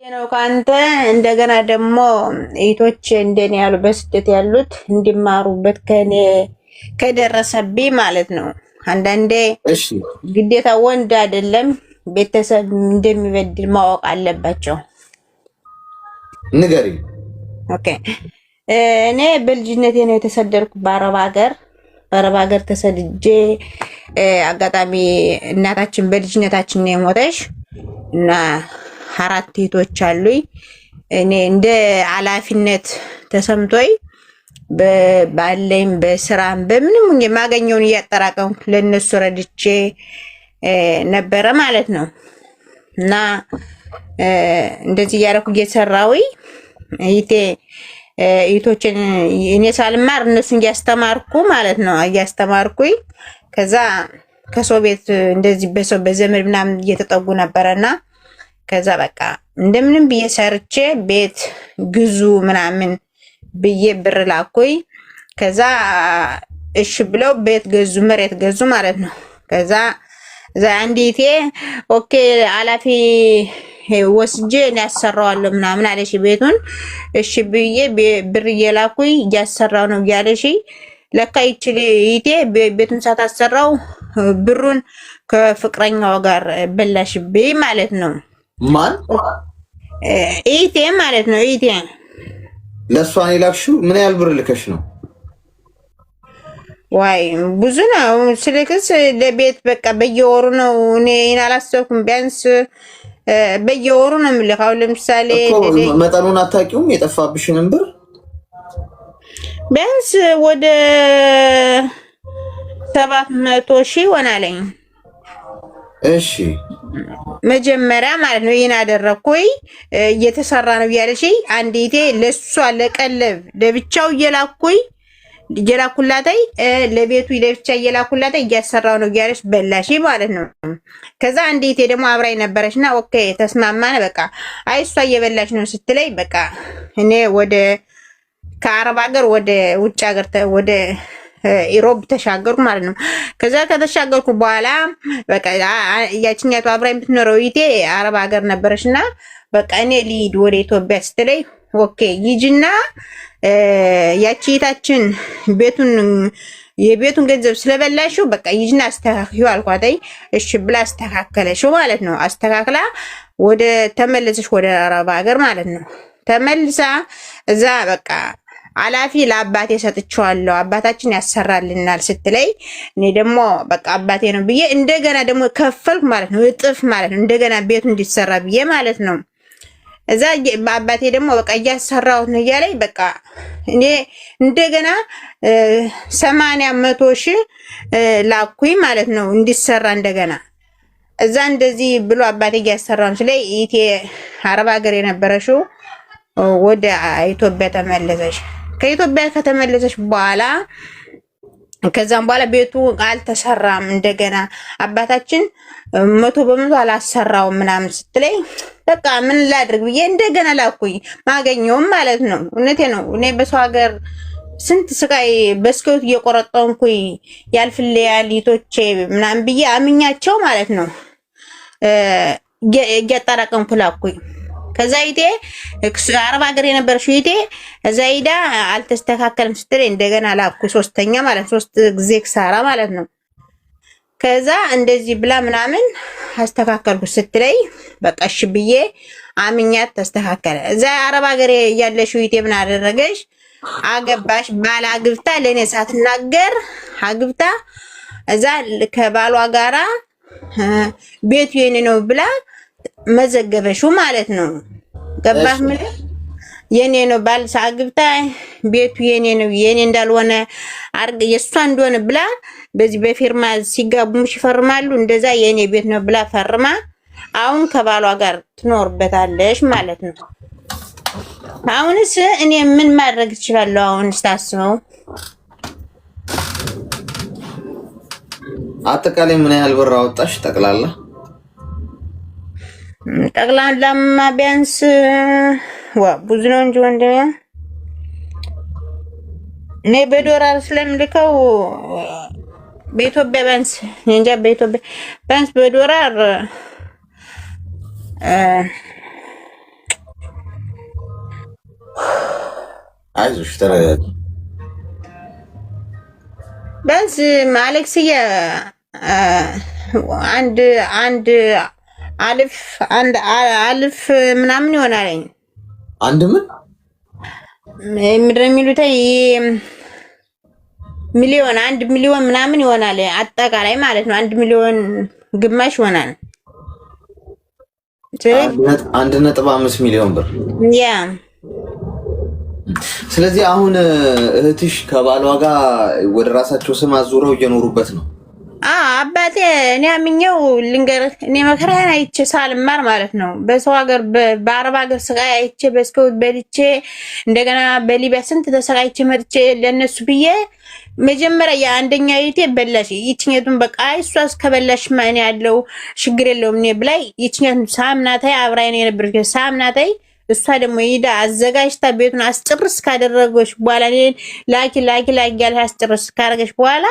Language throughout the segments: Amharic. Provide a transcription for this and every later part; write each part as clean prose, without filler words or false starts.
ነው ካንተ እንደገና ደግሞ እህቶች እንደኔ ያሉ በስደት ያሉት እንዲማሩበት ከኔ ከደረሰብኝ ማለት ነው። አንዳንዴ እሺ ግዴታ ወንድ አይደለም ቤተሰብ እንደሚበድል ማወቅ አለባቸው። ንገሪ። ኦኬ እኔ በልጅነቴ ነው የተሰደድኩ በአረብ ሀገር ተሰድጄ አጋጣሚ እናታችን በልጅነታችን ነው የሞተሽ እና 4 እህቶች አሉኝ። እኔ እንደ ኃላፊነት ተሰምቶኝ ባለኝ በስራም በምንም የማገኘውን እያጠራቀምኩ ለነሱ ረድቼ ነበረ ማለት ነው። እና እንደዚህ እያደረኩ እየሰራሁኝ እህቶችን እኔ ሳልማር እነሱን እያስተማርኩ ማለት ነው እያስተማርኩኝ ከዛ ከሰው ቤት እንደዚህ በሰው በዘመድ ምናምን እየተጠጉ ነበረና ከዛ በቃ እንደምንም ብዬ ሰርቼ ቤት ግዙ ምናምን ብዬ ብር ላኩኝ። ከዛ እሺ ብለው ቤት ገዙ፣ መሬት ገዙ ማለት ነው። ከዛ አንዲቴ ኦኬ ኃላፊ ወስጄ እኔ ያሰራዋለሁ ምናምን አለሽ ቤቱን። እሺ ብዬ ብር እየላኩኝ እያሰራው ነው እያለሽ ለካ ይችል ይቴ ቤቱን ሳታሰራው ብሩን ከፍቅረኛው ጋር በላሽብኝ ማለት ነው። ማን ኢቴ ማለት ነው። ኢቴ ለሷን ይላክሽው ምን ያህል ብር ልከሽ ነው? ዋይ ብዙ ነው ስልክስ ለቤት በቃ በየወሩ ነው። እኔ አላሰብኩም። ቢያንስ በየወሩ ነው የምልከው። ለምሳሌ መጠኑን አታውቂውም? የጠፋብሽንም ብር ቢያንስ ወደ 700,000 ሆናለኝ። እሺ መጀመሪያ ማለት ነው ይሄን አደረኩኝ። እየተሰራ ነው ያለሽ አንዲቴ ለሷ ለቀለብ ለብቻው እየላኩላታይ ለቤቱ ለብቻ እየላኩላታይ እያሰራው ነው ያለሽ በላሽ ማለት ነው። ከዛ አንዲቴ ደግሞ አብራይ ነበረችና ኦኬ ተስማማነ። በቃ አይ እሷ እየበላሽ ነው ስትለኝ በቃ እኔ ወደ ከአረብ ሀገር ወደ ውጭ ሀገር ወደ ኢሮብ ተሻገርኩ ማለት ነው። ከዛ ከተሻገርኩ በኋላ በቃ ያቺኛቱ አብራ የምትኖረው ይቴ አረብ ሀገር ነበረችና በቃ እኔ ልሂድ ወደ ኢትዮጵያ ስትለኝ ኦኬ ይጂና ያቺታችን የቤቱን ገንዘብ ስለበላሽው በቃ ይጂና አስተካክዩ አልኳትኝ። እሺ ብላ አስተካከለሽው ማለት ነው። አስተካክላ ወደ ተመለሰች ወደ አረብ ሀገር ማለት ነው። ተመልሳ እዛ በቃ ኃላፊ ለአባቴ ሰጥቼዋለሁ አባታችን ያሰራልናል ስትለኝ እኔ ደግሞ በቃ አባቴ ነው ብዬ እንደገና ደግሞ ከፈልኩ ማለት ነው። እጥፍ ማለት ነው። እንደገና ቤቱ እንዲሰራ ብዬ ማለት ነው። እዛ አባቴ ደግሞ በቃ እያሰራሁት ነው እያለኝ በቃ እኔ እንደገና 80-100,000 ላኩኝ ማለት ነው እንዲሰራ እንደገና። እዛ እንደዚህ ብሎ አባቴ እያሰራው ነው ስለይ ኢቴ አረብ ሀገር የነበረሽው ወደ ኢትዮጵያ ተመለሰች። ከኢትዮጵያ ከተመለሰች በኋላ ከዛም በኋላ ቤቱ አልተሰራም። እንደገና አባታችን 100% አላሰራውም ምናምን ስትለኝ በቃ ምን ላድርግ ብዬ እንደገና ላኩኝ። ማገኘውም ማለት ነው። እውነቴ ነው። እኔ በሰው ሀገር ስንት ስቃይ በስከውት እየቆረጠንኩኝ ያልፍልያል ሊቶቼ ምናምን ብዬ አምኛቸው ማለት ነው እያጠራቀምኩ ላኩኝ። ከዛ ይቴ አረብ ሀገር የነበረችው ይቴ እዛ ሄዳ አልተስተካከልም ስትለኝ እንደገና ላኩ። ሶስተኛ ማለት 3 ጊዜ ክሳራ ማለት ነው። ከዛ እንደዚህ ብላ ምናምን አስተካከልኩ ስትለኝ በቃ እሺ ብዬ አምኛት ተስተካከለ። እዛ አረብ ሀገር ያለሽው ይቴ ምን አደረገሽ? አገባሽ። ባል አግብታ ለኔ ሳትናገር አግብታ እዛ ከባሏ ጋራ ቤቱ የኔ ነው ብላ መዘገበሽው ማለት ነው። ገባህ? ምን የኔ ነው ባል ሳግብታ ቤቱ የኔ ነው የኔ እንዳልሆነ አርግ የሷ እንደሆነ ብላ በዚህ በፊርማ ሲጋቡም ይፈርማሉ። እንደዛ የኔ ቤት ነው ብላ ፈርማ አሁን ከባሏ ጋር ትኖርበታለሽ ማለት ነው። አሁንስ እኔ ምን ማድረግ እችላለሁ? አሁን ስታስበው አጠቃላይ ምን ያህል ብር አወጣሽ ጠቅላላ? ጠቅላላማ ቢያንስ ብዙ ነው እንጂ ወንድሜ እኔ በዶላር ስለምልከው በኢትዮጵያ ቢያንስ እንጃ በኢትዮጵያ ቢያንስ በዶላር አይዞሽ ተረጋጊ። በስ አሌክስዬ አንድ አንድ አልፍ ምናምን ይሆናል። አንድ ምድር የሚሉት ሚሊዮን 1 ሚሊዮን ምናምን ይሆናል አጠቃላይ ማለት ነው። 1 ሚሊዮን ግማሽ ይሆናል። 1.5 ሚሊዮን ብር ያ። ስለዚህ አሁን እህትሽ ከባሏ ጋር ወደ ራሳቸው ስም አዙረው እየኖሩበት ነው። አባቴ እኔ አምኜው ልንገርህ፣ እኔ መከራዬን አይቼ ሳልማር ማለት ነው በሰው ሀገር በአረብ ሀገር ስቃይ አይቼ በስከውት በልቼ እንደገና በሊቢያ ስንት ተሰቃይቼ መጥቼ ለነሱ ብዬ መጀመሪያ የአንደኛ ይቴ በላሽ ይችኛቱን በቃ እሷ እስከበላሽማ እኔ ያለው ችግር የለውም እኔ ብላይ ይችኛቱን ሳምናታይ አብራይን የነበረች ሳምናታይ እሷ ደግሞ ይዳ አዘጋጅታ ቤቱን አስጨርስ ካደረገች በኋላ እኔን ላኪ ያለ አስጨርስ ካደረገች በኋላ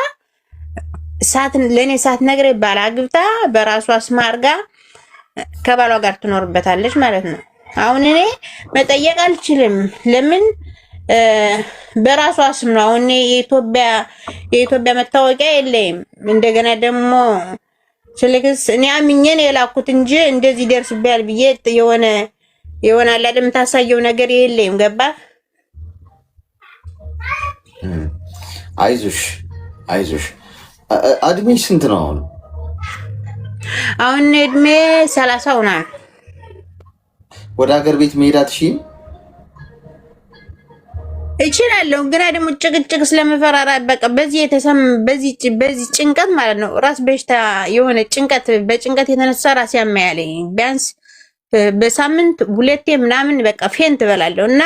ለኔ ሳት ነገር ባላ ግብታ በራሷ ስም አድርጋ ከባሏ ጋር ትኖርበታለች ማለት ነው። አሁን እኔ መጠየቅ አልችልም። ለምን በራሷ ስም ነው። አሁን የኢትዮጵያ መታወቂያ የለኝም። እንደገና ደግሞ ስለክስ እኔ አምኜን የላኩት እንጂ እንደዚህ ደርስብያል ብዬ የሆነ አላለም ታሳየው ነገር የለኝም። ገባ? አይዞሽ እድሜሽ ስንት ነው አሁን? አሁን እድሜ 30 ሆኗል። ወደ ሀገር ቤት መሄድ አትችይም? እችላለሁ፣ ግን ደግሞ ጭቅጭቅ ስለመፈራራ በቃ በዚህ ጭንቀት ማለት ነው ራስ በሽታ የሆነ በጭንቀት የተነሳ ራስ ያመያለኝ ቢያንስ በሳምንት 2 ምናምን በቃ ፌንት እበላለሁ እና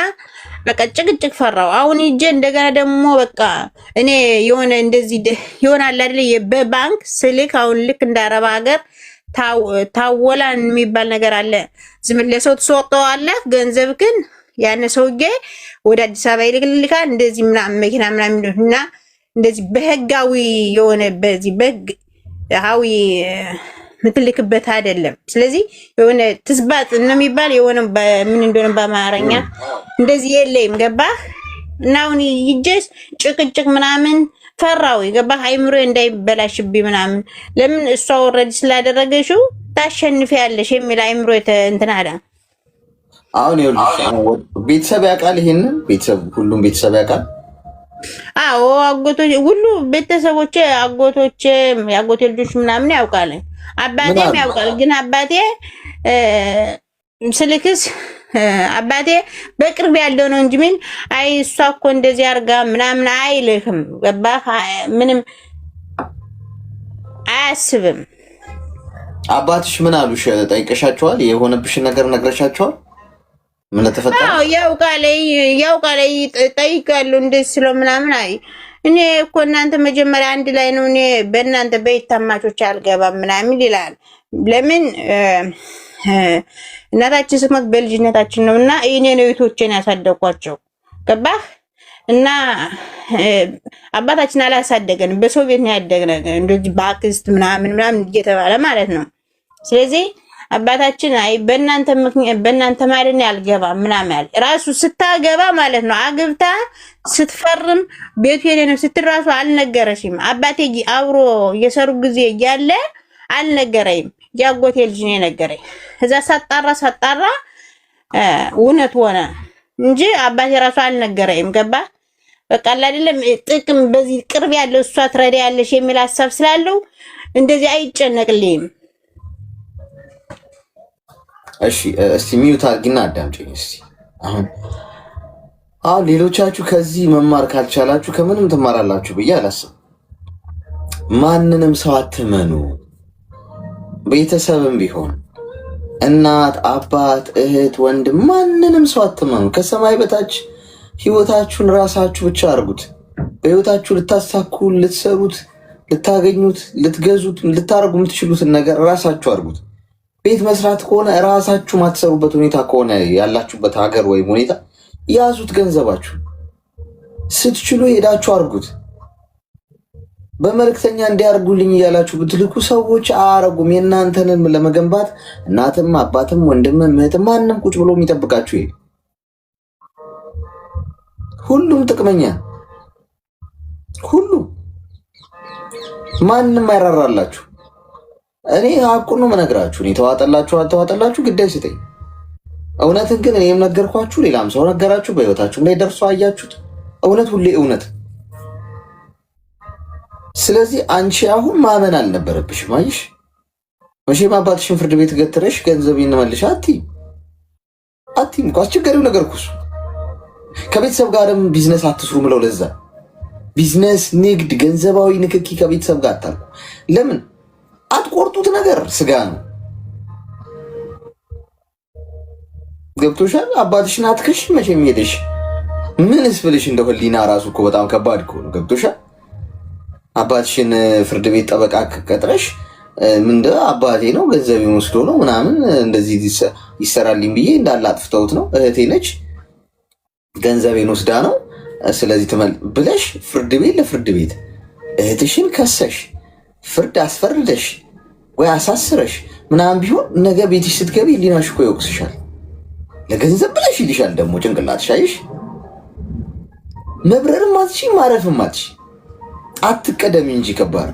በቃ ጭቅጭቅ ፈራው። አሁን ሂጄ እንደገና ደግሞ በቃ እኔ የሆነ እንደዚህ ይሆናል አይደል በባንክ ስልክ አሁን ልክ እንደ አረብ ሀገር ታወላን የሚባል ነገር አለ። ዝም ለሰው ትሰጠዋለህ ገንዘብክን ያን ሰውዬ ወደ አዲስ አበባ ይልክልካል እንደዚህ ምናምን መኪና ምናምን እና እንደዚህ በህጋዊ የሆነ በዚህ በህጋዊ ምትልክበት አይደለም። ስለዚህ የሆነ ትስባት ነው የሚባል የሆነ ምን እንደሆነ በአማርኛ እንደዚህ የለኝም። ገባህ? እና አሁን ይጀስ ጭቅጭቅ ምናምን ፈራው። ገባህ? አይምሮ እንዳይበላሽብኝ ምናምን ለምን እሷ ኦልሬዲ ስላደረገሽው ታሸንፊያለሽ የሚል አይምሮ እንትን አለ። አሁን ይኸውልሽ ቤተሰብ ያውቃል፣ ይሄንን ሁሉም ቤተሰብ ያውቃል። አዎ አጎቶች ሁሉ ቤተሰቦቼ አጎቶቼ ያጎቴ ልጆች ምናምን ያውቃል። አባቴም ያውቃል። ግን አባቴ ስልክስ አባቴ በቅርብ ያለው ነው እንጂ ምን አይ እሷ እኮ እንደዚህ አርጋ ምናምን አይልህም። ገባህ? ምንም አያስብም። አባትሽ ምን አሉሽ? ጠይቀሻቸዋል? የሆነብሽ ነገር ነግረሻቸዋል? ምን ተፈጠረ? አዎ ያውቃል። ጠይቃለሁ እንደዚህ ስለ ምናምን አይ እኔ እኮ እናንተ መጀመሪያ አንድ ላይ ነው እኔ በእናንተ በይታማቾች አልገባም ምናምን ይላል። ለምን እናታችን ስሞት በልጅነታችን ነው እና እኔ ነው እህቶቼን ያሳደጓቸው። ገባህ? እና አባታችን አላሳደገንም፣ በሰው ቤት ነው ያደግነው እንደዚህ በአክስት ምናምን እየተባለ ማለት ነው። ስለዚህ አባታችን አይ በእናንተ ማለት ነው ያልገባም ምናምን ያለ ራሱ ስታገባ ማለት ነው አግብታ ስትፈርም ቤቱ የኔ ነው ስትል ራሱ አልነገረሽም። አባቴ አብሮ የሰሩ ጊዜ እያለ አልነገረኝም። ያጎቴ ልጅ ነው የነገረኝ። እዛ ሳጣራ እውነት ሆነ እንጂ አባቴ ራሱ አልነገረኝም። ገባ? በቃ አይደለም ጥቅም በዚህ ቅርብ ያለው እሷ ትረዳ ያለሽ የሚል ሐሳብ ስላለው እንደዚህ አይጨነቅልኝም። እሺ እስቲ ሚዩት አድርጊና አዳምጪኝ እስቲ። አሁን ሌሎቻችሁ ከዚህ መማር ካልቻላችሁ ከምንም ትማራላችሁ ብዬ አላስብም። ማንንም ሰው አትመኑ። ቤተሰብም ቢሆን እናት፣ አባት፣ እህት፣ ወንድም ማንንም ሰው አትመኑ። ከሰማይ በታች ህይወታችሁን ራሳችሁ ብቻ አድርጉት። በህይወታችሁ ልታሳኩ፣ ልትሰሩት፣ ልታገኙት፣ ልትገዙት፣ ልታደርጉ የምትችሉትን ነገር ራሳችሁ አድርጉት። ቤት መስራት ከሆነ ራሳችሁ ማትሰሩበት ሁኔታ ከሆነ ያላችሁበት ሀገር ወይም ሁኔታ ያዙት። ገንዘባችሁ ስትችሉ ሄዳችሁ አድርጉት። በመልእክተኛ እንዲያርጉልኝ እያላችሁ ብትልኩ ሰዎች አያረጉም። የእናንተንም ለመገንባት እናትም አባትም ወንድምም እህትም ማንም ቁጭ ብሎ የሚጠብቃችሁ ይሄ ሁሉም ጥቅመኛ፣ ሁሉም ማንም አይራራላችሁ። እኔ ሀቁን ነው የምነግራችሁ። እኔ ተዋጠላችሁ አልተዋጠላችሁ ግድ አይሰጠኝ። እውነትን ግን እኔም ነገርኳችሁ፣ ሌላም ሰው ነገራችሁ፣ በህይወታችሁም ላይ ደርሶ አያችሁት። እውነት ሁሌ እውነት። ስለዚህ አንቺ አሁን ማመን አልነበረብሽም። አየሽ፣ መቼም አባትሽን ፍርድ ቤት ገትረሽ ገንዘቤን መልሽ አትይም እኮ። አስቸጋሪው ነገር እኮ እሱ። ከቤተሰብ ጋርም ቢዝነስ አትስሩ ምለው ለዛ። ቢዝነስ፣ ንግድ፣ ገንዘባዊ ንክኪ ከቤተሰብ ጋር አታልኩ። ለምን አትቆርጡት? ነገር ስጋ ነው። ገብቶሻል? አባትሽን አትከሽ መቼም ሄደሽ ምንስ ብልሽ እንደ ህሊና ራሱ እኮ በጣም ከባድ እኮ ነው። ገብቶሻል? አባትሽን ፍርድ ቤት ጠበቃ ቀጥረሽ ምንደ አባቴ ነው ገንዘቤን ወስዶ ነው ምናምን እንደዚህ ይሰራልኝ ብዬ እንዳለ አጥፍተውት ነው እህቴ ነች ገንዘቤን ወስዳ ነው ስለዚህ ትመል ብለሽ ፍርድ ቤት ለፍርድ ቤት እህትሽን ከሰሽ ፍርድ አስፈርደሽ ወይ አሳስረሽ ምናምን ቢሆን ነገ ቤትሽ ስትገቢ ህሊናሽ እኮ ይወቅስሻል። ለገንዘብ ብለሽ ይልሻል ደግሞ ጭንቅላትሽ። አይሽ መብረርም አትሺ ማረፍም አትሺ። አትቀደም እንጂ ከባድ።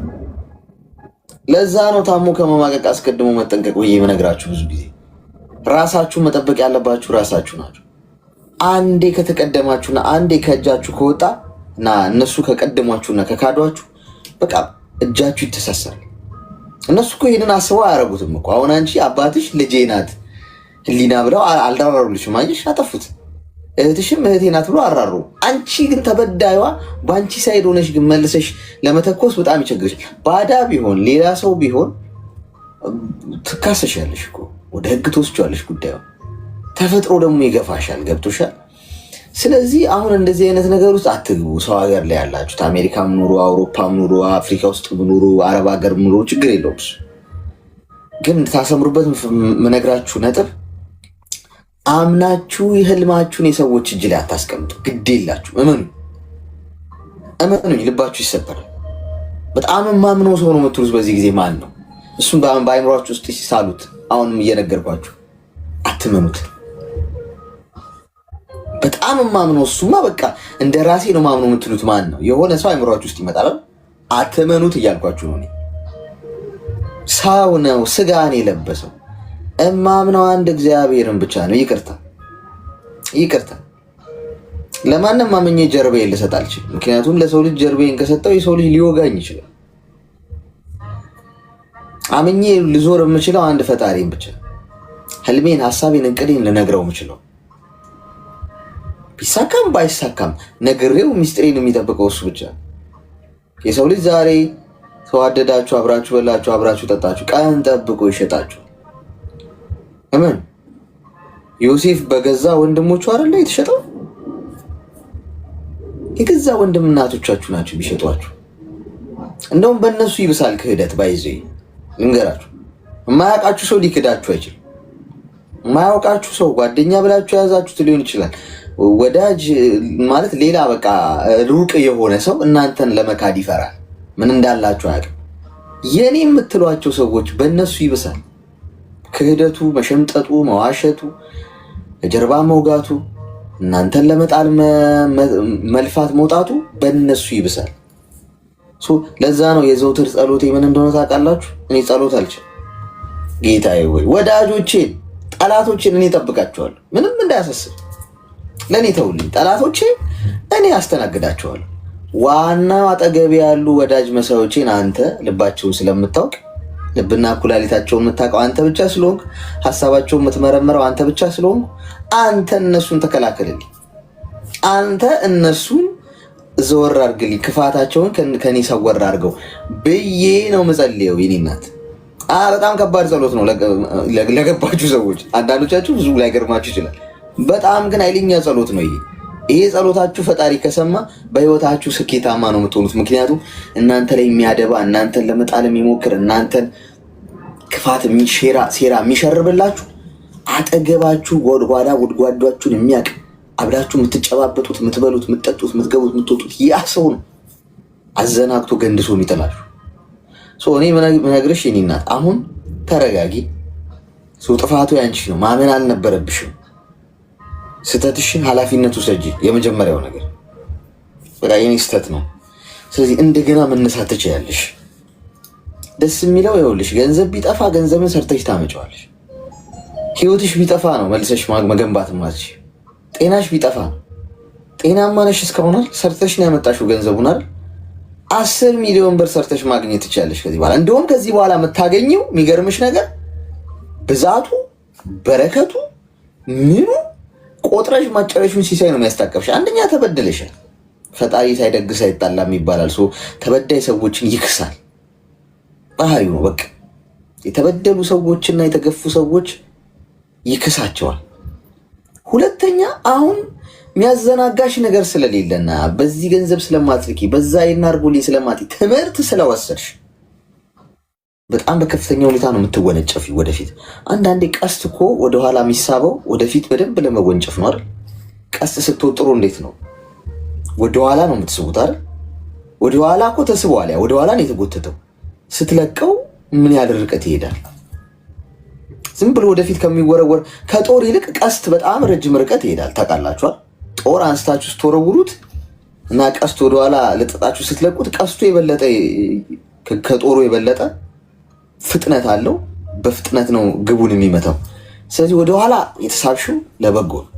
ለዛ ነው ታሞ ከመማቀቅ አስቀድሞ መጠንቀቅ ብዬ የምነግራችሁ። ብዙ ጊዜ ራሳችሁ መጠበቅ ያለባችሁ ራሳችሁ ናችሁ። አንዴ ከተቀደማችሁና አንዴ ከእጃችሁ ከወጣ እና እነሱ ከቀደሟችሁና ከካዷችሁ በቃ እጃችሁ ይተሳሰራል። እነሱ እኮ ይሄንን አስበው አያረጉትም እኮ። አሁን አንቺ አባትሽ ልጄ ናት ህሊና ብለው አልዳራሩልሽም። አየሽ፣ አጠፉት። እህትሽም እህቴ ናት ብሎ አራሩ። አንቺ ግን ተበዳይዋ በአንቺ ሳይድ ሆነሽ ግን መልሰሽ ለመተኮስ በጣም ይቸግርሽ። ባዳ ቢሆን ሌላ ሰው ቢሆን ትካሰሻለሽ እኮ፣ ወደ ህግ ትወስጂዋለሽ ጉዳዩ። ተፈጥሮ ደግሞ ይገፋሻል። ገብቶሻል? ስለዚህ አሁን እንደዚህ አይነት ነገር ውስጥ አትግቡ። ሰው ሀገር ላይ ያላችሁት አሜሪካም ኑሩ፣ አውሮፓም ኑሩ፣ አፍሪካ ውስጥ ኑሩ፣ አረብ ሀገር ኑሩ፣ ችግር የለውም። ግን እንድታሰምሩበት ምነግራችሁ ነጥብ አምናችሁ የህልማችሁን የሰዎች እጅ ላይ አታስቀምጡ። ግድ የላችሁ። እመኑኝ፣ ልባችሁ ይሰበራል። በጣም የማምነው ሰው ነው የምትሉት በዚህ ጊዜ ማን ነው? እሱም በአይምሯችሁ ውስጥ ሲሳሉት አሁንም እየነገርኳችሁ አትመኑት። በጣም የማምነው እሱማ በቃ እንደ ራሴ ነው ማምነው የምትሉት ማን ነው? የሆነ ሰው አይምሯችሁ ውስጥ ይመጣል። አትመኑት እያልኳችሁ ነው። ሰው ነው ስጋን የለበሰው። እማምነው አንድ እግዚአብሔርን ብቻ ነው። ይቅርታ ለማንም ማመኜ ጀርባዬን ልሰጥ አልችልም። ምክንያቱም ለሰው ልጅ ጀርባዬን ከሰጠው የሰው ልጅ ሊወጋኝ ይችላል። አምኜ ልዞር የምችለው አንድ ፈጣሪን ብቻ፣ ህልሜን፣ ሀሳቤን፣ እንቅዴን ልነግረው የምችለው ቢሳካም ባይሳካም ነግሬው ሚስጥሬን የሚጠብቀው እሱ ብቻ። የሰው ልጅ ዛሬ ተዋደዳችሁ፣ አብራችሁ በላችሁ፣ አብራችሁ ጠጣችሁ፣ ቀን ጠብቆ ይሸጣችሁ። እመን ዮሴፍ በገዛ ወንድሞቹ አይደለ የተሸጠው? የገዛ ወንድም እናቶቻችሁ ናቸው ቢሸጧችሁ። እንደውም በእነሱ ይብሳል ክህደት። ባይዘ ልንገራችሁ፣ የማያውቃችሁ ሰው ሊክዳችሁ አይችልም። የማያውቃችሁ ሰው ጓደኛ ብላችሁ የያዛችሁት ሊሆን ይችላል። ወዳጅ ማለት ሌላ በቃ ሩቅ የሆነ ሰው እናንተን ለመካድ ይፈራል። ምን እንዳላችሁ አያውቅም። የኔ የምትሏቸው ሰዎች በእነሱ ይብሳል ክህደቱ፣ መሸምጠጡ፣ መዋሸቱ፣ ጀርባ መውጋቱ፣ እናንተን ለመጣል መልፋት መውጣቱ በእነሱ ይብሳል። ለዛ ነው የዘውትር ጸሎቴ ምን እንደሆነ ታውቃላችሁ? እኔ ጸሎት አልችልም። ጌታዬ ወይ ወዳጆቼን፣ ጠላቶቼን እኔ እጠብቃቸዋለሁ። ምንም እንዳያሳስብ ለእኔ ተውልኝ። ጠላቶቼ እኔ አስተናግዳቸዋለሁ። ዋናው አጠገቤ ያሉ ወዳጅ መሳዮቼን አንተ ልባቸውን ስለምታውቅ፣ ልብና ኩላሊታቸውን የምታውቀው አንተ ብቻ ስለሆንክ፣ ሀሳባቸውን የምትመረምረው አንተ ብቻ ስለሆንኩ አንተ እነሱን ተከላከልልኝ። አንተ እነሱን ዘወር አድርግልኝ፣ ክፋታቸውን ከኔ ሰወር አድርገው ብዬ ነው ምጸልየው። የኔ እናት በጣም ከባድ ጸሎት ነው ለገባችሁ ሰዎች። አንዳንዶቻችሁ ብዙ ላይገርማችሁ ይችላል። በጣም ግን ኃይለኛ ጸሎት ነው ይሄ ጸሎታችሁ ፈጣሪ ከሰማ በህይወታችሁ ስኬታማ ነው የምትሆኑት። ምክንያቱም እናንተ ላይ የሚያደባ፣ እናንተን ለመጣል የሚሞክር፣ እናንተን ክፋት ሴራ የሚሸርብላችሁ አጠገባችሁ ጎድጓዳ ጉድጓዳችሁን የሚያውቅ አብዳችሁ የምትጨባበጡት፣ የምትበሉት፣ የምትጠጡት፣ የምትገቡት፣ የምትወጡት ያ ሰው ነው አዘናግቶ ገንድሶ የሚጥላችሁ። እኔ ምነግርሽ የኔ እናት አሁን ተረጋጊ። ጥፋቱ ያንቺ ነው። ማመን አልነበረብሽም። ስተትሽን ኃላፊነት ውሰጂ። የመጀመሪያው ነገር በቃ የኔ ስህተት ነው። ስለዚህ እንደገና መነሳት ትችያለሽ። ደስ የሚለው ይኸውልሽ፣ ገንዘብ ቢጠፋ ገንዘብን ሰርተሽ ታመጫዋለሽ። ህይወትሽ ቢጠፋ ነው መልሰሽ መገንባት ማለች። ጤናሽ ቢጠፋ ነው። ጤናማ ነሽ እስካሁን ሰርተሽ ነው ያመጣሽው ገንዘቡን አይደል? 10 ሚሊዮን ብር ሰርተሽ ማግኘት ትችያለሽ ከዚህ በኋላ። እንደውም ከዚህ በኋላ የምታገኘው የሚገርምሽ ነገር ብዛቱ፣ በረከቱ፣ ምኑ ቆጥረሽ ማጨረሹን ሲሳይ ነው የሚያስታቀፍሽ። አንደኛ ተበደለሻል። ፈጣሪ ሳይደግስ አይጣላም ይባላል። ተበዳይ ሰዎችን ይክሳል። ባህሪው ነው በቃ። የተበደሉ ሰዎችና የተገፉ ሰዎች ይክሳቸዋል። ሁለተኛ አሁን የሚያዘናጋሽ ነገር ስለሌለና በዚህ ገንዘብ ስለማትልኪ በዛ ይናርጉልኝ ስለማት ትምህርት ስለወሰድሽ በጣም በከፍተኛ ሁኔታ ነው የምትወነጨፊ ወደፊት። አንዳንዴ ቀስት እኮ ወደኋላ የሚሳበው ወደፊት በደንብ ለመወንጨፍ ነው አይደል? ቀስት ስትወጥሩ እንዴት ነው ወደኋላ ነው የምትስቡት አይደል? ወደኋላ እኮ ተስበዋል። ያ ወደኋላ ነው የተጎተተው። ስትለቀው ምን ያህል ርቀት ይሄዳል? ዝም ብሎ ወደፊት ከሚወረወር ከጦር ይልቅ ቀስት በጣም ረጅም ርቀት ይሄዳል። ታውቃላችኋል? ጦር አንስታችሁ ስትወረውሩት እና ቀስት ወደኋላ ለጥጣችሁ ስትለቁት ቀስቱ የበለጠ ከጦሩ የበለጠ ፍጥነት አለው። በፍጥነት ነው ግቡን የሚመታው። ስለዚህ ወደኋላ የተሳብሽው ለበጎ ነው።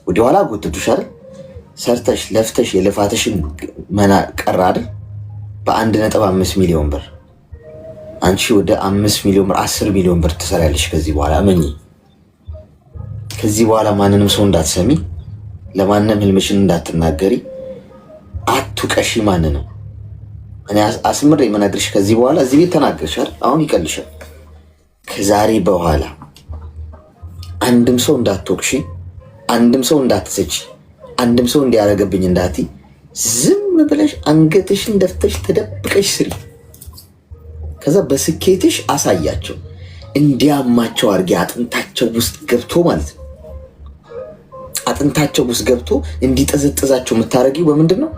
ወደኋላ ጎትቱሽ አይደል? ሰርተሽ ለፍተሽ የልፋትሽን መና ቀረ አይደል? በ1.5 ሚሊዮን ብር አንቺ ወደ 5 ሚሊዮን ብር 10 ሚሊዮን ብር ትሰሪያለሽ ከዚህ በኋላ እመኚ። ከዚህ በኋላ ማንንም ሰው እንዳትሰሚ፣ ለማንም ህልምሽን እንዳትናገሪ፣ አትውቀሺ ማንንም። እኔ አስምሬ የምነግርሽ ከዚህ በኋላ እዚህ ቤት ተናገርሻል፣ አሁን ይቀልሻል። ከዛሬ በኋላ አንድም ሰው እንዳትወቅሺ፣ አንድም ሰው እንዳትሰጪ፣ አንድም ሰው እንዲያደርገብኝ እንዳትይ፣ ዝም ብለሽ አንገትሽን ደፍተሽ ተደብቀሽ ስሪ። ከዛ በስኬትሽ አሳያቸው። እንዲያማቸው አድርጌ አጥንታቸው ውስጥ ገብቶ ማለት ነው። አጥንታቸው ውስጥ ገብቶ እንዲጠዘጥዛቸው የምታደርጊው በምንድን ነው?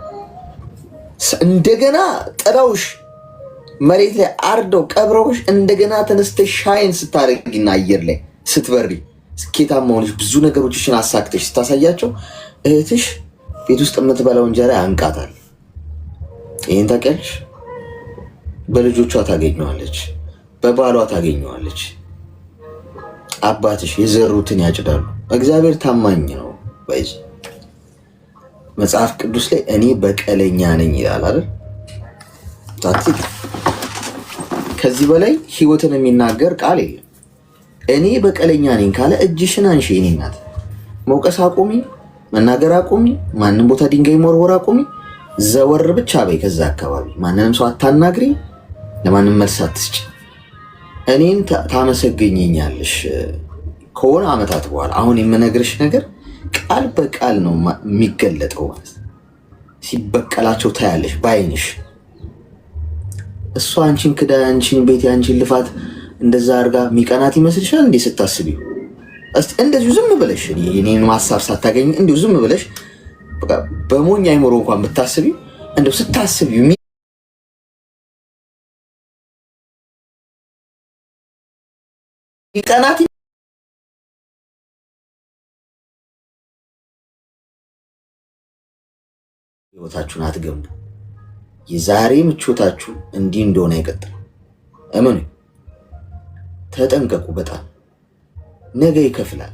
እንደገና ጥረውሽ መሬት ላይ አርደው ቀብረውሽ እንደገና ተነስተሽ ሻይን ስታደርጊና አየር ላይ ስትበሪ ስኬታማ ሆነሽ ብዙ ነገሮችሽን አሳክተሽ ስታሳያቸው እህትሽ ቤት ውስጥ የምትበላው እንጀራ ያንቃታል። ይህን ታውቂያለሽ? በልጆቿ ታገኘዋለች፣ በባሏ ታገኘዋለች። አባትሽ የዘሩትን ያጭዳሉ። እግዚአብሔር ታማኝ ነው። ወይስ መጽሐፍ ቅዱስ ላይ እኔ በቀለኛ ነኝ ይላል አይደል? ከዚህ በላይ ህይወትን የሚናገር ቃል የለም። እኔ በቀለኛ ነኝ ካለ እጅሽን አንሺ። እኔ እናት መውቀስ አቁሚ፣ መናገር አቁሚ፣ ማንም ቦታ ድንጋይ መወርወር አቁሚ። ዘወር ብቻ በይ ከዛ አካባቢ። ማንንም ሰው አታናግሪ፣ ለማንም መልስ አትስጭ። እኔን ታመሰገኘኛለሽ ከሆነ ዓመታት በኋላ። አሁን የምነግርሽ ነገር ቃል በቃል ነው የሚገለጠው። ማለት ሲበቀላቸው ታያለሽ ባይንሽ። እሷ አንቺን ክዳ፣ አንቺን ቤት፣ የአንቺን ልፋት እንደዛ አድርጋ የሚቀናት ይመስልሻል እንዴ ስታስቢው? እስቲ እንደዚሁ ዝም ብለሽ እኔን ሀሳብ ሳታገኝ እንዲሁ ዝም ብለሽ በሞኝ አይምሮ እንኳን ብታስቢው እንደው ስታስቢው ቀናት ህይወታችሁን አትገንቡ። የዛሬ ምቾታችሁ እንዲህ እንደሆነ አይቀጥልም። እመኑ፣ ተጠንቀቁ። በጣም ነገ ይከፍላል።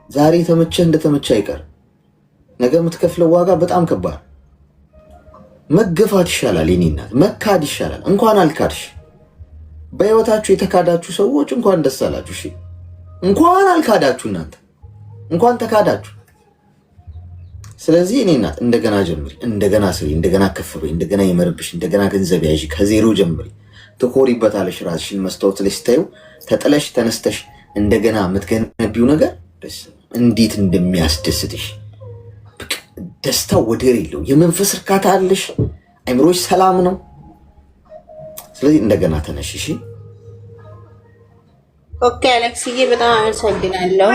ዛሬ ተመቸ እንደተመቸ አይቀርም። ነገ የምትከፍለው ዋጋ በጣም ከባድ። መገፋት ይሻላል፣ የኔ እናት መካድ ይሻላል። እንኳን አልካድሽ። በህይወታችሁ የተካዳችሁ ሰዎች እንኳን ደስ አላችሁ። እሺ እንኳን አልካዳችሁ፣ እናንተ እንኳን ተካዳችሁ። ስለዚህ እኔ እናት እንደገና ጀምሪ፣ እንደገና ስሪ፣ እንደገና ከፍ በይ፣ እንደገና ይመርብሽ፣ እንደገና ገንዘብ ያዥ፣ ከዜሮ ጀምሪ። ትኮሪበታለሽ። ራስሽን መስታወት ላይ ስታዩ ተጥለሽ ተነስተሽ እንደገና የምትገነቢው ነገር እንዴት እንደሚያስደስትሽ ደስታው ወደር የለው። የመንፈስ እርካታ አለሽ። አይምሮች ሰላም ነው። ስለዚህ እንደገና ተነሽ። እሺ ኦኬ አሌክስዬ፣ በጣም አመሰግናለሁ።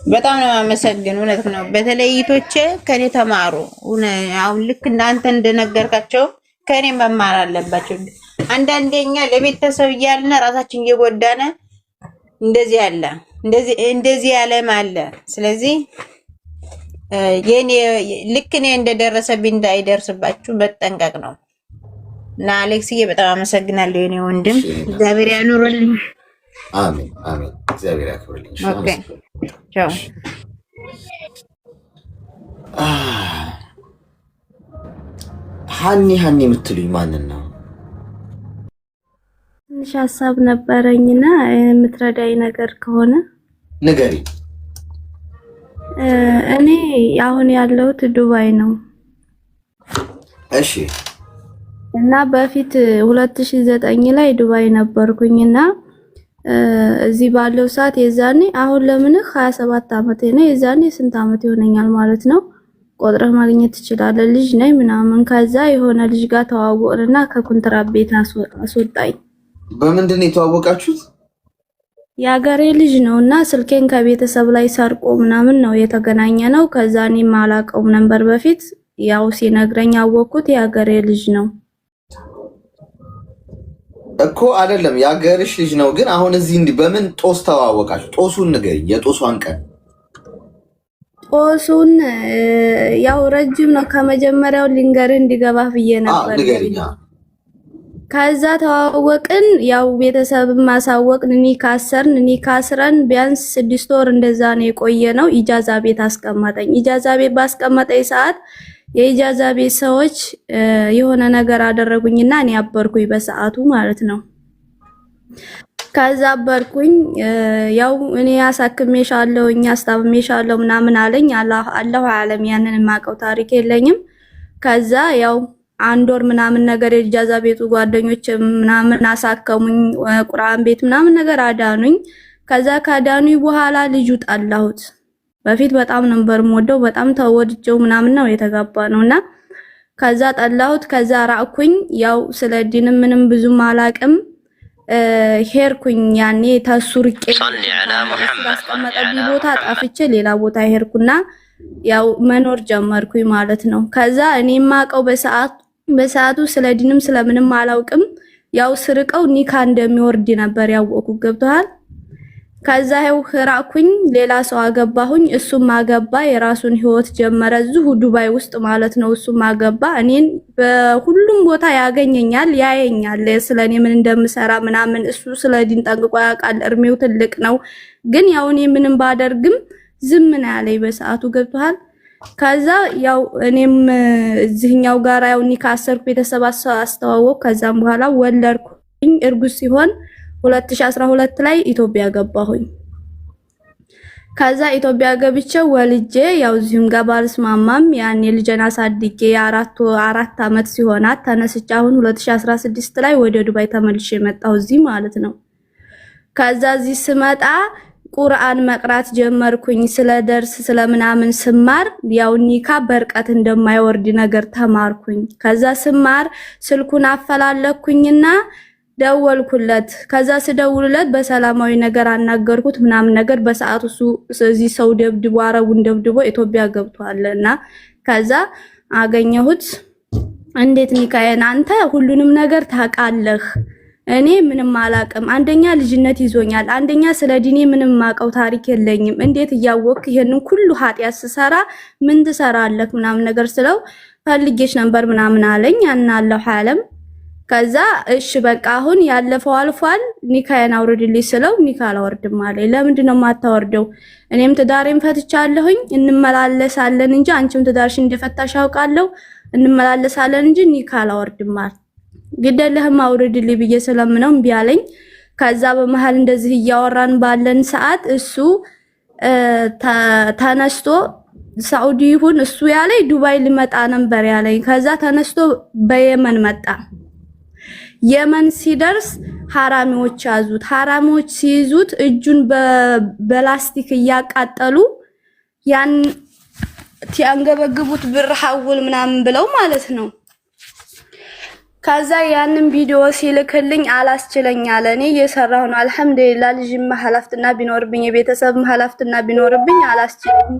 በጣም ነው አመሰግን። እውነት ነው። በተለይ እህቶቼ ከኔ ተማሩ። አሁን ልክ እናንተ እንደነገርካቸው ከኔ መማር አለባቸው። አንዳንዴኛ ለቤተሰብ እያልን ራሳችን እየጎዳነ እንደዚህ ያለ እንደዚህ ያለም አለ። ስለዚህ የኔ ልክ እኔ እንደደረሰብኝ እንዳይደርስባችሁ መጠንቀቅ ነው። እና አሌክስዬ በጣም አመሰግናለሁ የኔ ወንድም፣ እግዚአብሔር ያኑርልኝ። አሜን አሜን፣ እግዚአብሔር ያክብርልኝ። ኦኬ ቻው። ሀኒ የምትሉኝ ማንን ነው? ትንሽ ሀሳብ ነበረኝና የምትረዳኝ ነገር ከሆነ ንገሪ። እኔ አሁን ያለሁት ዱባይ ነው። እሺ። እና በፊት 2009 ላይ ዱባይ ነበርኩኝና እዚህ ባለው ሰዓት የዛኔ አሁን ለምንህ 27 ዓመቴ ነው። የዛኔ ስንት ዓመት ይሆነኛል ማለት ነው? ቆጥረህ ማግኘት ትችላለህ። ልጅ ነኝ ምናምን። ከዛ የሆነ ልጅ ጋር ተዋወቅንና ከኮንትራት ቤት አስወጣኝ። በምንድን ነው የተዋወቃችሁት? የሀገሬ ልጅ ነውና ስልኬን ከቤተሰብ ላይ ሰርቆ ምናምን ነው የተገናኘ ነው። ከዛ እኔም አላውቀውም ነበር በፊት። ያው ሲነግረኝ አወቅኩት የሀገሬ ልጅ ነው እኮ። አይደለም የሀገርሽ ልጅ ነው ግን አሁን እዚህ እንዲህ በምን ጦስ ተዋወቃችሁ? ጦሱን ንገሪኝ፣ የጦሷን ቀን። ጦሱን ያው ረጅም ነው። ከመጀመሪያው ልንገርህ እንዲገባህ ብዬ ነበር። ንገሪኝ። ከዛ ተዋወቅን። ያው ቤተሰብ ማሳወቅን፣ ኒካ አስረን ቢያንስ 6 ወር እንደዛ ነው የቆየ ነው። ኢጃዛ ቤት አስቀመጠኝ። ኢጃዛ ቤት ባስቀመጠኝ ሰዓት የኢጃዛ ቤት ሰዎች የሆነ ነገር አደረጉኝና እኔ አበርኩኝ በሰዓቱ ማለት ነው። ከዛ አበርኩኝ። ያው እኔ አሳክሜሻለሁ አስታምሜሻለሁ ምናምን አለኝ። አላሁ አለም፣ ያንን የማውቀው ታሪክ የለኝም። ከዛ ያው 1 ወር ምናምን ነገር የኢጃዛ ቤቱ ጓደኞች ምናምን አሳከሙኝ። ቁርአን ቤት ምናምን ነገር አዳኑኝ። ከዛ ካዳኑኝ በኋላ ልጁ ጣላሁት። በፊት በጣም ነበር የምወደው፣ በጣም ተወድጀው ምናምን ነው የተጋባ ነውና ከዛ ጣላሁት። ከዛ ራቅኩኝ። ያው ስለ ዲንም ምንም ብዙም አላቅም። ሄርኩኝ ያኔ ተሱርቄ አስቀመጠብኝ ቦታ ጣፍቼ ሌላ ቦታ ሄርኩና ያው መኖር ጀመርኩኝ ማለት ነው። ከዛ እኔ የማውቀው በሰዓቱ ስለ ዲንም ስለምንም አላውቅም። ያው ስርቀው ኒካ እንደሚወርድ ነበር ያወቁት። ገብቷል? ከዛ ይኸው ራቅኩኝ፣ ሌላ ሰው አገባሁኝ። እሱም አገባ፣ የራሱን ህይወት ጀመረ እዚሁ ዱባይ ውስጥ ማለት ነው። እሱም አገባ። እኔን በሁሉም ቦታ ያገኘኛል፣ ያየኛል፣ ስለኔ ምን እንደምሰራ ምናምን። እሱ ስለ ዲን ጠንቅቆ ያውቃል። እርሜው ትልቅ ነው። ግን ያው እኔ ምንም ባደርግም ዝም ነው ያለኝ በሰዓቱ። ገብቷል? ከዛ ያው እኔም እዚህኛው ጋር ያው ኒካ አሰርኩ፣ ቤተሰብ አስተዋወቅ። ከዛም በኋላ ወለድኩኝ። እርጉዝ ሲሆን 2012 ላይ ኢትዮጵያ ገባሁኝ። ከዛ ኢትዮጵያ ገብቼ ወልጄ ያው እዚህም ጋር ባልስማማም ያን የልጄን አሳድጌ 4 ዓመት ሲሆናት ተነስቼ አሁን 2016 ላይ ወደ ዱባይ ተመልሼ መጣሁ እዚህ ማለት ነው። ከዛ እዚህ ስመጣ ቁርአን መቅራት ጀመርኩኝ። ስለ ደርስ ስለምናምን ስማር ያው ኒካ በርቀት እንደማይወርድ ነገር ተማርኩኝ። ከዛ ስማር ስልኩን አፈላለኩኝና ደወልኩለት። ከዛ ስደውልለት በሰላማዊ ነገር አናገርኩት ምናምን ነገር። በሰዓቱ እዚህ ሰው ደብድቦ አረቡን ደብድቦ ኢትዮጵያ ገብቷልና ከዛ አገኘሁት። እንዴት ኒካዬን አንተ ሁሉንም ነገር ታውቃለህ፣ እኔ ምንም አላቅም። አንደኛ ልጅነት ይዞኛል፣ አንደኛ ስለ ዲኔ ምንም ማቀው ታሪክ የለኝም። እንዴት እያወቅህ ይሄንን ሁሉ ኃጢያት ስሰራ ምን ትሰራለህ ምናምን ነገር ስለው ፈልጌሽ ነበር ምናምን አለኝ። አናለሁ ዓለም። ከዛ እሺ በቃ አሁን ያለፈው አልፏል፣ ኒካዬን አውርድልኝ ስለው ኒካ አላወርድም አለኝ። ለምንድን ነው የማታወርደው? እኔም ትዳሬን ፈትቻለሁኝ፣ እንመላለሳለን እንጂ አንቺም ትዳርሽ እንደፈታሽ አውቃለሁ፣ እንመላለሳለን እንጂ ኒካ አላወርድም አለ። ግደለህም አውርድልኝ ብዬ ስለምነው እምቢ አለኝ። ከዛ በመሃል እንደዚህ እያወራን ባለን ሰዓት እሱ ተነስቶ ሳውዲ ይሁን እሱ ያለኝ ዱባይ ልመጣ ነበር ያለኝ። ከዛ ተነስቶ በየመን መጣ። የመን ሲደርስ ሐራሚዎች ያዙት። ሐራሚዎች ሲይዙት እጁን በላስቲክ እያቃጠሉ ያን ያንገበግቡት ብር ሐውል ምናምን ብለው ማለት ነው። ከዛ ያንን ቪዲዮ ሲልክልኝ አላስችለኝ አለ። እኔ እየሰራሁ ነው አልሐምዱሊላህ። ልጅም ሐላፍትና ቢኖርብኝ የቤተሰብም ሐላፍትና ቢኖርብኝ አላስችለኝ።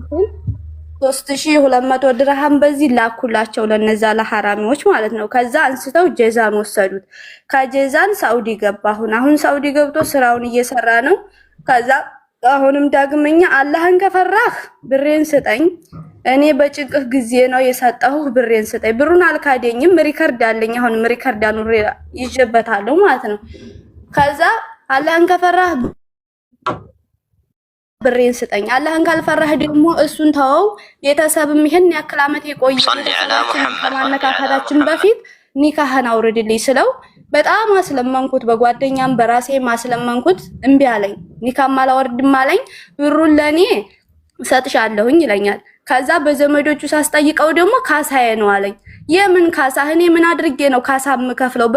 3200 ድርሃም በዚህ ላኩላቸው ለነዛ ለሐራሚዎች ማለት ነው። ከዛ አንስተው ጀዛን ወሰዱት። ከጀዛን ሳውዲ ገባ። አሁን ሳውዲ ገብቶ ስራውን እየሰራ ነው። ከዛ አሁንም ዳግመኛ አላህን ከፈራህ ብሬን ስጠኝ፣ እኔ በጭንቅህ ጊዜ ነው የሰጠሁህ ብሬን ስጠኝ። ብሩን አልካደኝም። ሪከርድ አለኝ። አሁንም ሪከርድ አኑሬ ይዤበታለሁ ማለት ነው። ከዛ አላህን ከፈራህ ብሬን ስጠኝ። አላህን ካልፈራህ ደግሞ እሱን ተወው። ቤተሰብም ይሄን ያክል ዓመት የቆየ ከማነካከታችን በፊት ኒካህን አውርድልኝ ስለው በጣም አስለመንኩት። በጓደኛም በራሴም አስለመንኩት። እምቢ አለኝ። ኒካም አላወርድም አለኝ። ብሩን ለኔ ሰጥሻለሁኝ ይለኛል። ከዛ በዘመዶቹ ሳስጠይቀው ደግሞ ካሳዬ ነው አለኝ። የምን ካሳ? እኔ ምን አድርጌ ነው ካሳ የምከፍለው?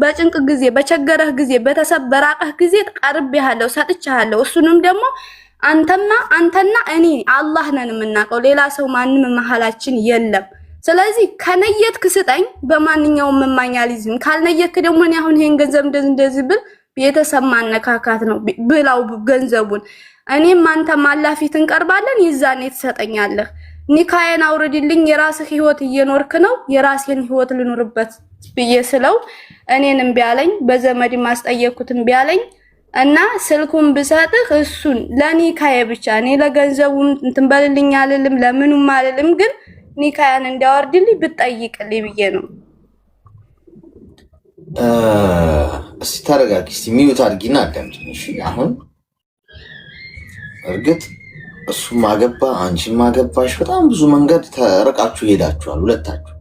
በጭንቅ ጊዜ፣ በቸገረህ ጊዜ፣ በራቀህ ጊዜ ቀርቤሃለሁ፣ ሰጥቻለሁ። እሱንም ደግሞ አንተና እኔ አላህ ነን የምናውቀው፣ ሌላ ሰው ማንም መሀላችን የለም። ስለዚህ ከነየትክ ስጠኝ፣ በማንኛውም መማኛሊዝም። ካልነየትክ ደግሞ እኔ አሁን ይሄን ገንዘብ እንደዚህ ብል ቤተሰብ ማነካካት ነው ብላው ገንዘቡን። እኔም አንተም አላህ ፊት እንቀርባለን፣ ይዛኔ ትሰጠኛለህ። ኒካዬን አውርድልኝ፣ የራስህ ህይወት እየኖርክ ነው፣ የራሴን ህይወት ልኖርበት ብዬ ስለው እኔን እምቢ አለኝ። በዘመድ ማስጠየቅኩት እምቢ አለኝ። እና ስልኩን ብሰጥህ እሱን ለኒካዬ ብቻ፣ እኔ ለገንዘቡ እንትን በልልኝ አልልም፣ ለምኑም አልልም፣ ግን ኒካያን እንዲያወርድልኝ ብትጠይቅልኝ ብዬ ነው። እስቲ ተረጋጊ፣ እስቲ ሚዩት አድርጊና አዳምጪኝ። እሺ አሁን እርግጥ እሱም አገባ አንቺም አገባሽ፣ በጣም ብዙ መንገድ ተርቃችሁ ሄዳችኋል ሁለታችሁ።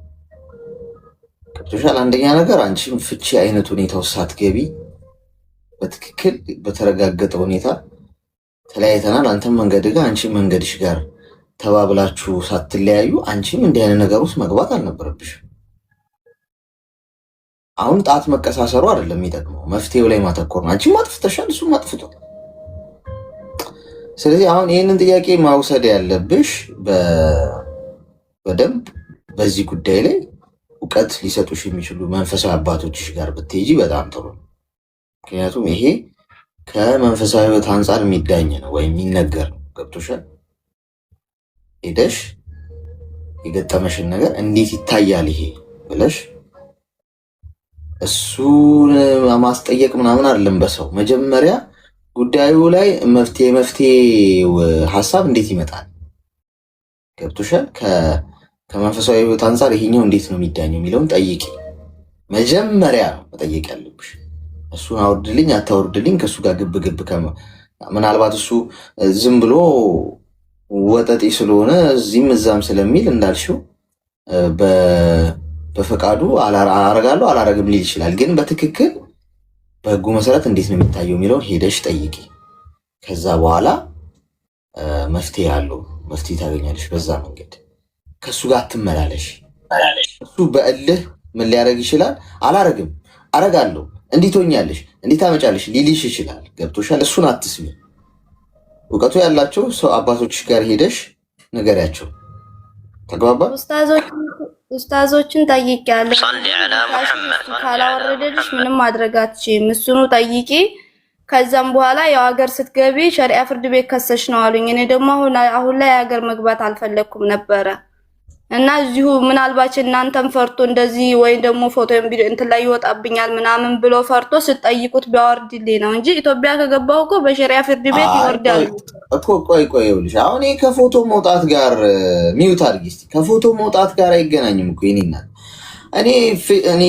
ገብቶሻል? አንደኛ ነገር አንቺም ፍቺ አይነት ሁኔታ ውስጥ ሳትገቢ በትክክል በተረጋገጠ ሁኔታ ተለያይተናል፣ አንተም መንገድ ጋር አንቺም መንገድሽ ጋር ተባብላችሁ ሳትለያዩ አንቺም እንዲህ አይነት ነገር ውስጥ መግባት አልነበረብሽም። አሁን ጣት መቀሳሰሩ አይደለም የሚጠቅመው፣ መፍትሄው ላይ ማተኮር ነው። አንቺም አጥፍተሻል፣ እሱም አጥፍቷል። ስለዚህ አሁን ይህንን ጥያቄ ማውሰድ ያለብሽ በደንብ በዚህ ጉዳይ ላይ እውቀት ሊሰጡሽ የሚችሉ መንፈሳዊ አባቶችሽ ጋር ብትሄጂ በጣም ጥሩ ነው። ምክንያቱም ይሄ ከመንፈሳዊ ሕይወት አንጻር የሚዳኝ ነው ወይም የሚነገር ነው። ገብቶሻል? ሄደሽ የገጠመሽን ነገር እንዴት ይታያል ይሄ ብለሽ እሱን ማስጠየቅ ምናምን አይደለም። በሰው መጀመሪያ ጉዳዩ ላይ መፍትሄ ሀሳብ እንዴት ይመጣል? ገብቶሻል? ከመንፈሳዊ ሕይወት አንጻር ይሄኛው እንዴት ነው የሚዳኘው የሚለውን ጠይቂ። መጀመሪያ ነው መጠየቅ ያለብሽ። እሱን አውርድልኝ አታውርድልኝ ከእሱ ጋር ግብ ምናልባት እሱ ዝም ብሎ ወጠጤ ስለሆነ እዚህም እዛም ስለሚል እንዳልሽው በፈቃዱ አረጋለሁ አላረግም ሊል ይችላል። ግን በትክክል በህጉ መሰረት እንዴት ነው የሚታየው የሚለውን ሄደሽ ጠይቂ። ከዛ በኋላ መፍትሄ አለው፣ መፍትሄ ታገኛለሽ። በዛ መንገድ ከእሱ ጋር አትመላለሽ። እሱ በእልህ ምን ሊያደርግ ይችላል? አላረግም፣ አረጋለሁ፣ እንዲህ ትሆኛለሽ፣ እንዲህ ታመጫለሽ ሊልሽ ይችላል። ገብቶሻል? እሱን አትስሚ። እውቀቱ ያላቸው ሰው አባቶችሽ ጋር ሄደሽ ንገሪያቸው። ተግባባ? ኡስታዞችን ጠይቄያለሁ። ካላወረደልሽ ምንም ማድረግ አትችይም፣ እሱኑ ጠይቂ። ከዛም በኋላ ያው ሀገር ስትገቢ ሸሪዓ ፍርድ ቤት ከሰሽ ነው አሉኝ። እኔ ደግሞ አሁን ላይ ሀገር መግባት አልፈለኩም ነበረ እና እዚሁ ምናልባት እናንተም ፈርቶ እንደዚህ ወይ ደግሞ ፎቶ እንትን ላይ ይወጣብኛል ምናምን ብሎ ፈርቶ ስትጠይቁት ቢያወርድልኝ ነው እንጂ ኢትዮጵያ ከገባው እኮ በሸሪዓ ፍርድ ቤት ይወርዳል እኮ። ቆይ ይኸውልሽ፣ አሁን ከፎቶ መውጣት ጋር ሚውት አድርጊ እስኪ። ከፎቶ መውጣት ጋር አይገናኝም እኮ የኔና እኔ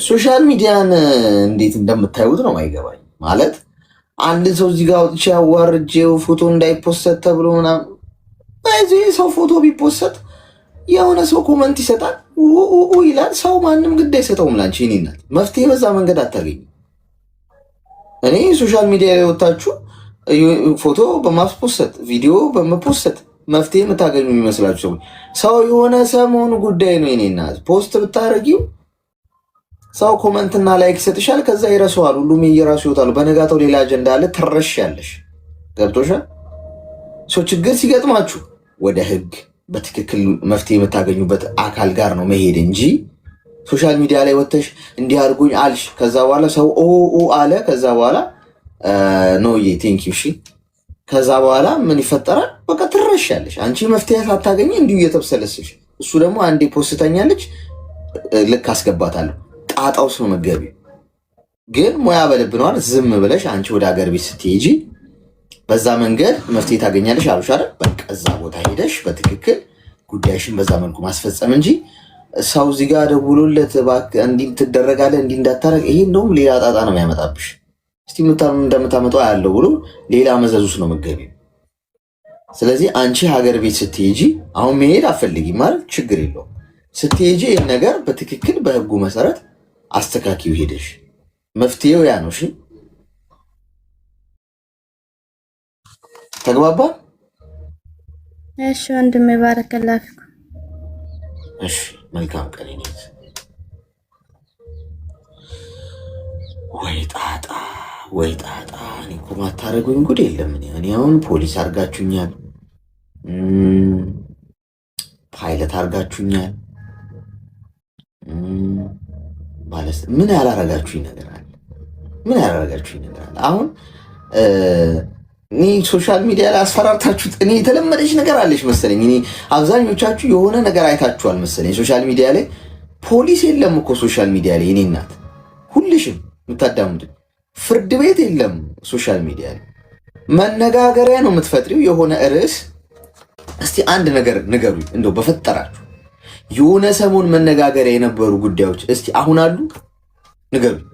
ሶሻል ሚዲያን እንዴት እንደምታዩት ነው አይገባኝ። ማለት አንድን ሰው እዚህ ጋር አውጥቼ አዋርጄው ፎቶ እንዳይፖሰት ተብሎ ምናምን በዚህ ሰው ፎቶ ቢፖሰት የሆነ ሰው ኮመንት ይሰጣል ይላል። ሰው ማንም ግድ አይሰጠውም ላንቺ። እኔ እናት መፍትሄ በዛ መንገድ አታገኝ። እኔ ሶሻል ሚዲያ ላይ ወጣችሁ ፎቶ በማስፖሰት ቪዲዮ በመፖሰት መፍትሄ የምታገኙ የሚመስላችሁ ሰው የሆነ ሰሞኑ ጉዳይ ነው። እኔ እናት ፖስት ብታረጊው ሰው ኮመንትና ላይክ ይሰጥሻል፣ ከዛ ይረሳዋል። ሁሉም የየራሱ ይወጣሉ። በነጋታው ሌላ አጀንዳ አለ፣ ትረሻለሽ። ገብቶሻል? ሰው ችግር ሲገጥማችሁ ወደ ህግ በትክክል መፍትሄ የምታገኙበት አካል ጋር ነው መሄድ እንጂ ሶሻል ሚዲያ ላይ ወተሽ እንዲህ አድርጎኝ አልሽ፣ ከዛ በኋላ ሰው አለ፣ ከዛ በኋላ ኖዬ ቴንክ ዩ እሺ፣ ከዛ በኋላ ምን ይፈጠራል? በቃ ትረሻለሽ። አንቺ መፍትሄ ሳታገኝ እንዲሁ እየተብሰለስሽ፣ እሱ ደግሞ አንዴ ፖስተኛለች፣ ልክ አስገባታለሁ። ጣጣው ሰው መገቢ ግን ሙያ በልብነዋል። ዝም ብለሽ አንቺ ወደ ሀገር ቤት ስትሄጂ በዛ መንገድ መፍትሄ ታገኛለሽ አሉሽ አይደል? በቃ እዛ ቦታ ሄደሽ በትክክል ጉዳይሽን በዛ መልኩ ማስፈጸም እንጂ ሰው እዚህ ጋር ደውሎለት እባክህ እንዲህ ትደረጋለህ እንዲህ እንዳታረግ፣ ይሄ እንደውም ሌላ ጣጣ ነው የሚያመጣብሽ። እስቲ እንደምታመጣው ያለው ብሎ ሌላ መዘዝ ውስጥ ነው የምትገቢው። ስለዚህ አንቺ ሀገር ቤት ስትሄጂ አሁን መሄድ አትፈልጊም ማለት ችግር የለውም። ስትሄጂ ይህን ነገር በትክክል በህጉ መሰረት አስተካኪው ሄደሽ፣ መፍትሄው ያ ነው። እሺ ተግባባ? እሺ ወንድሜ ባረከላህ። እሺ መልካም ቀን ይሁን። ወይ ጣጣ እኔ እኮ ማታረጉኝ ጉድ የለም። እኔ አሁን ፖሊስ አርጋችሁኛል፣ ፓይለት አርጋችሁኛል። ምን ያላረጋችሁኝ ነገር አለ? አሁን እኔ ሶሻል ሚዲያ ላይ አስፈራርታችሁት እኔ የተለመደች ነገር አለች መሰለኝ። እኔ አብዛኞቻችሁ የሆነ ነገር አይታችኋል መሰለኝ ሶሻል ሚዲያ ላይ። ፖሊስ የለም እኮ ሶሻል ሚዲያ ላይ። እኔ እናት ሁልሽም የምታዳምጡ ፍርድ ቤት የለም ሶሻል ሚዲያ ላይ። መነጋገሪያ ነው የምትፈጥሪው የሆነ ርዕስ። እስቲ አንድ ነገር ንገሩኝ እንደው በፈጠራችሁ፣ የሆነ ሰሞን መነጋገሪያ የነበሩ ጉዳዮች እስቲ አሁን አሉ? ንገሩኝ።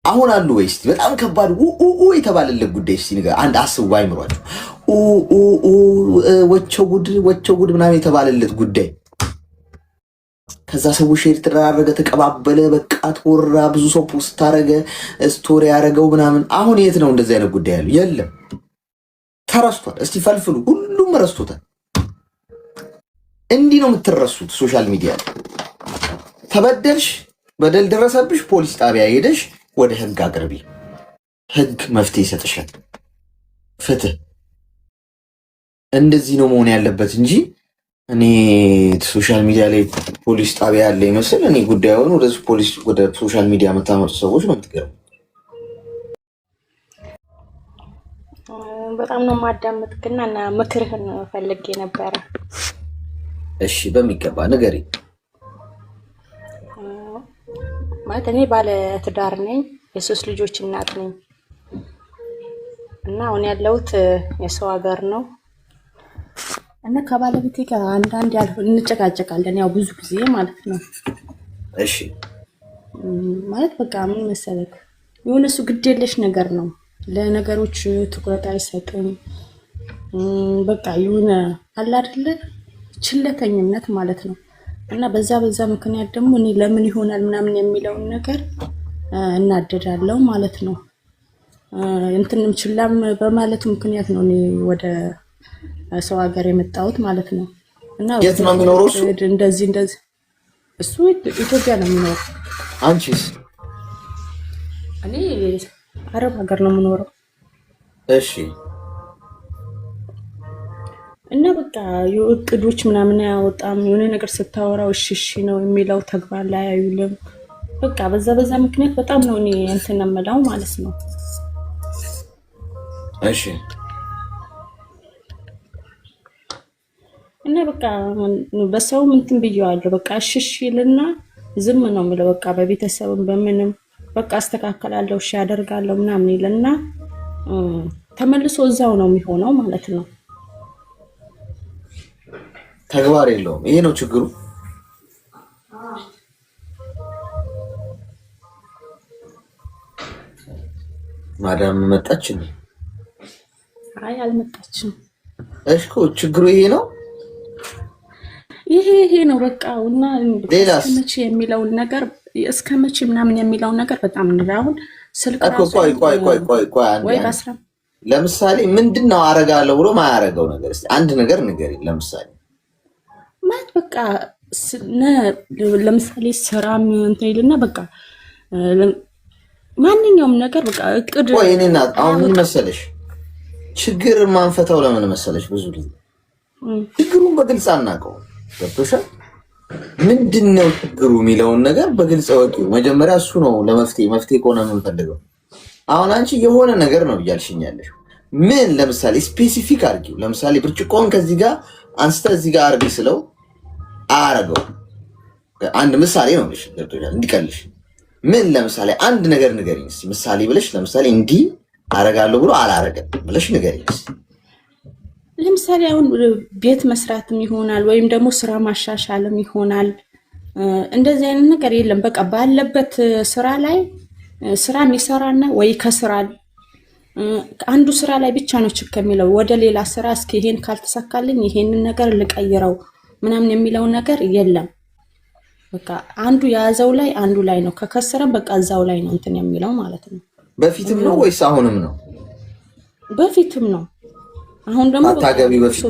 አሁን አሉ ወይስ በጣም ከባድ የተባለለት ጉዳይ እስቲ ንገር። አንድ አስቡ አይምሯችሁ። ወቸው ጉድ ምናምን የተባለለት ጉዳይ ከዛ ሰው ሼር ተደራረገ፣ ተቀባበለ፣ በቃ ተወራ፣ ብዙ ሰው ፖስት አረገ፣ ስቶሪ ያረገው ምናምን። አሁን የት ነው እንደዚህ አይነት ጉዳይ ያለው? የለም፣ ተረስቷል። እስቲ ፈልፍሉ። ሁሉም ረስቶታል። እንዲህ ነው የምትረሱት ሶሻል ሚዲያ ላይ። ተበደልሽ፣ በደል ደረሰብሽ፣ ፖሊስ ጣቢያ ሄደሽ ወደ ህግ አቅርቢ። ህግ መፍትሄ ይሰጥሻል። ፍትህ እንደዚህ ነው መሆን ያለበት እንጂ እኔ ሶሻል ሚዲያ ላይ ፖሊስ ጣቢያ ያለ ይመስል እኔ ጉዳዩን ወደ ሶሻል ሚዲያ መታመጡ ሰዎች ነው የምትገርሙ። በጣም ነው ማዳመጥክና እና ምክርህን ፈልጌ ነበረ። እሺ በሚገባ ንገሪ። ማለት እኔ ባለ ትዳር ነኝ፣ የሶስት ልጆች እናት ነኝ እና አሁን ያለሁት የሰው ሀገር ነው እና ከባለቤቴ ጋር አንዳንድ እንጨቃጨቃለን፣ ያው ብዙ ጊዜ ማለት ነው። እሺ ማለት በቃ ምን መሰለክ የሆነ እሱ ግዴለሽ ነገር ነው፣ ለነገሮች ትኩረት አይሰጥም። በቃ የሆነ አለ አይደለ ችለተኝነት ማለት ነው። እና በዛ ምክንያት ደግሞ እኔ ለምን ይሆናል ምናምን የሚለውን ነገር እናደዳለሁ ማለት ነው። እንትንም ችላም በማለት ምክንያት ነው እኔ ወደ ሰው ሀገር የመጣሁት ማለት ነው። እና የት ነው የሚኖረው እሱ? እንደዚህ እሱ ኢትዮጵያ ነው የሚኖረው። አንቺስ? እኔ አረብ ሀገር ነው የምኖረው። እሺ። እና በቃ የእቅዶች ምናምን አያወጣም። የሆነ ነገር ስታወራው እሺ ነው የሚለው፣ ተግባር ላይ አይውልም። በቃ በዛ ምክንያት በጣም ነው እኔ እንትን የምለው ማለት ነው። እሺ። እና በቃ በሰው እንትን ብየዋለሁ። በቃ እሺ ይልና ዝም ነው የምለው። በቃ በቤተሰብም በምንም በቃ አስተካከላለሁ፣ እሺ ያደርጋለሁ ምናምን ይልና ተመልሶ እዛው ነው የሚሆነው ማለት ነው። ተግባር የለውም። ይሄ ነው ችግሩ። ማዳም መጣች እንዴ? አይ አልመጣችም። እሺ ችግሩ ይሄ ነው። ይሄ ነው በቃ። እና እስከመቼ የሚለውን ነገር እስከመቼ ምናምን የሚለውን ነገር በጣም እንራውን ስልክ ራሱ ቆይ ለምሳሌ ምንድነው አረጋለሁ ብሎ ማያረገው ነገር እስቲ አንድ ነገር ንገሪኝ። ለምሳሌ ማለት በቃ ለምሳሌ ስራም እንትን ይልና በቃ ማንኛውም ነገር በቃ እቅድ። ቆይ እኔና አሁን ምን መሰለሽ ችግር ማንፈታው ለምን መሰለሽ ብዙ ጊዜ ችግሩን በግልጽ አናውቀውም። ገብቶሻል? ምንድነው ችግሩ የሚለውን ነገር በግልጽ ወቂው መጀመሪያ እሱ ነው መፍትሄ ከሆነ የምንፈልገው። አሁን አንቺ የሆነ ነገር ነው እያልሽኛለሽ። ምን ለምሳሌ ስፔሲፊክ አድርጊው። ለምሳሌ ብርጭቆን ከዚህ ጋር አንስተ እዚህ ጋር አርጊ ስለው አረገው። አንድ ምሳሌ ነው ልሽ ገብቶሻል? እንዲቀልሽ ምን ለምሳሌ አንድ ነገር ንገሪኝ እስኪ ምሳሌ ብለሽ ለምሳሌ እንዲህ አረጋለሁ ብሎ አላረገም ብለሽ ንገሪኝ እስኪ። ለምሳሌ አሁን ቤት መስራትም ይሆናል ወይም ደግሞ ስራ ማሻሻልም ይሆናል። እንደዚህ አይነት ነገር የለም። በቃ ባለበት ስራ ላይ ስራ የሚሰራና ወይ ከስራል አንዱ ስራ ላይ ብቻ ነው ችክ የሚለው ወደ ሌላ ስራ እስኪ ይሄን ካልተሳካልኝ ይሄንን ነገር ልቀይረው ምናምን የሚለው ነገር የለም። በቃ አንዱ ያዘው ላይ አንዱ ላይ ነው። ከከሰረም በቃ እዛው ላይ ነው እንትን የሚለው ማለት ነው። በፊትም ነው ወይስ አሁንም ነው? በፊትም ነው። አሁን ደግሞ አታገቢ በፊት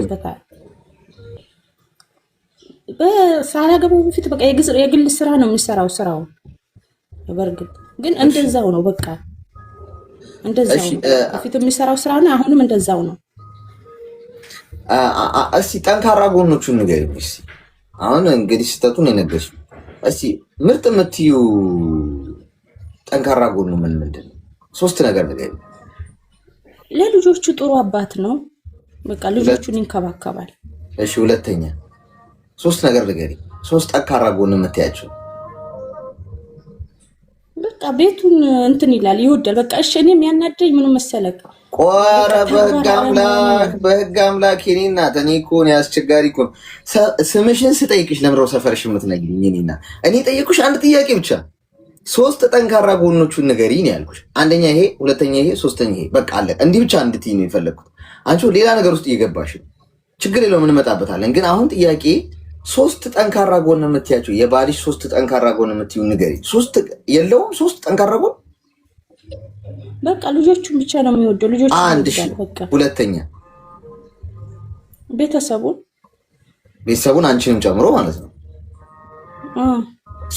ሳላገባው በፊት በቃ የግል ስራ ነው የሚሰራው ስራው። በርግጥ ግን እንደዛው ነው በቃ እንደዛው ነው። በፊት የሚሰራው ስራ ነው፣ አሁንም እንደዛው ነው። እስቲ ጠንካራ ጎኖቹን ንገሪኝ እስቲ። አሁን እንግዲህ ስህተቱን የነገርሽ እስቲ ምርጥ የምትዩ ጠንካራ ጎኑ ምንድን ነው? 3 ነገር ንገሪኝ። ለልጆቹ ጥሩ አባት ነው። በቃ ልጆቹን ይንከባከባል። እሺ፣ ሁለተኛ 3 ነገር ንገሪኝ። 3 ጠንካራ ጎን የምትያቸው። በቃ ቤቱን እንትን ይላል፣ ይወዳል። በቃ እሺ፣ እኔም ያናደኝ ምን መሰለህ? ቆረ በህግ አምላክ የኔ እናት፣ እኔ እኮ ነው አስቸጋሪ እኮ። ስምሽን ስጠይቅሽ ለምረው ሰፈርሽ የምትነግሪኝ የኔ እናት? እኔ ጠየቅኩሽ አንድ ጥያቄ ብቻ። 3 ጠንካራ ጎኖቹን ንገሪኝ ያልኩሽ። አንደኛ ይሄ፣ ሁለተኛ ይሄ፣ ሶስተኛ ይሄ። በቃ አለ። እንዲህ ብቻ እንድትይ ነው የፈለግኩት። አንቺ ሌላ ነገር ውስጥ እየገባሽ ችግር የለውም እንመጣበታለን። ግን አሁን ጥያቄ 3 ጠንካራ ጎን የምትያቸው የባልሽ 3 ጠንካራ ጎን የምትዩ ንገሪኝ። 3 የለውም? 3 ጠንካራ ጎን በቃ ልጆቹን ብቻ ነው የሚወደው። ልጆቹ አንድ ሺ። ሁለተኛ ቤተሰቡን አንቺንም ጨምሮ ማለት ነው።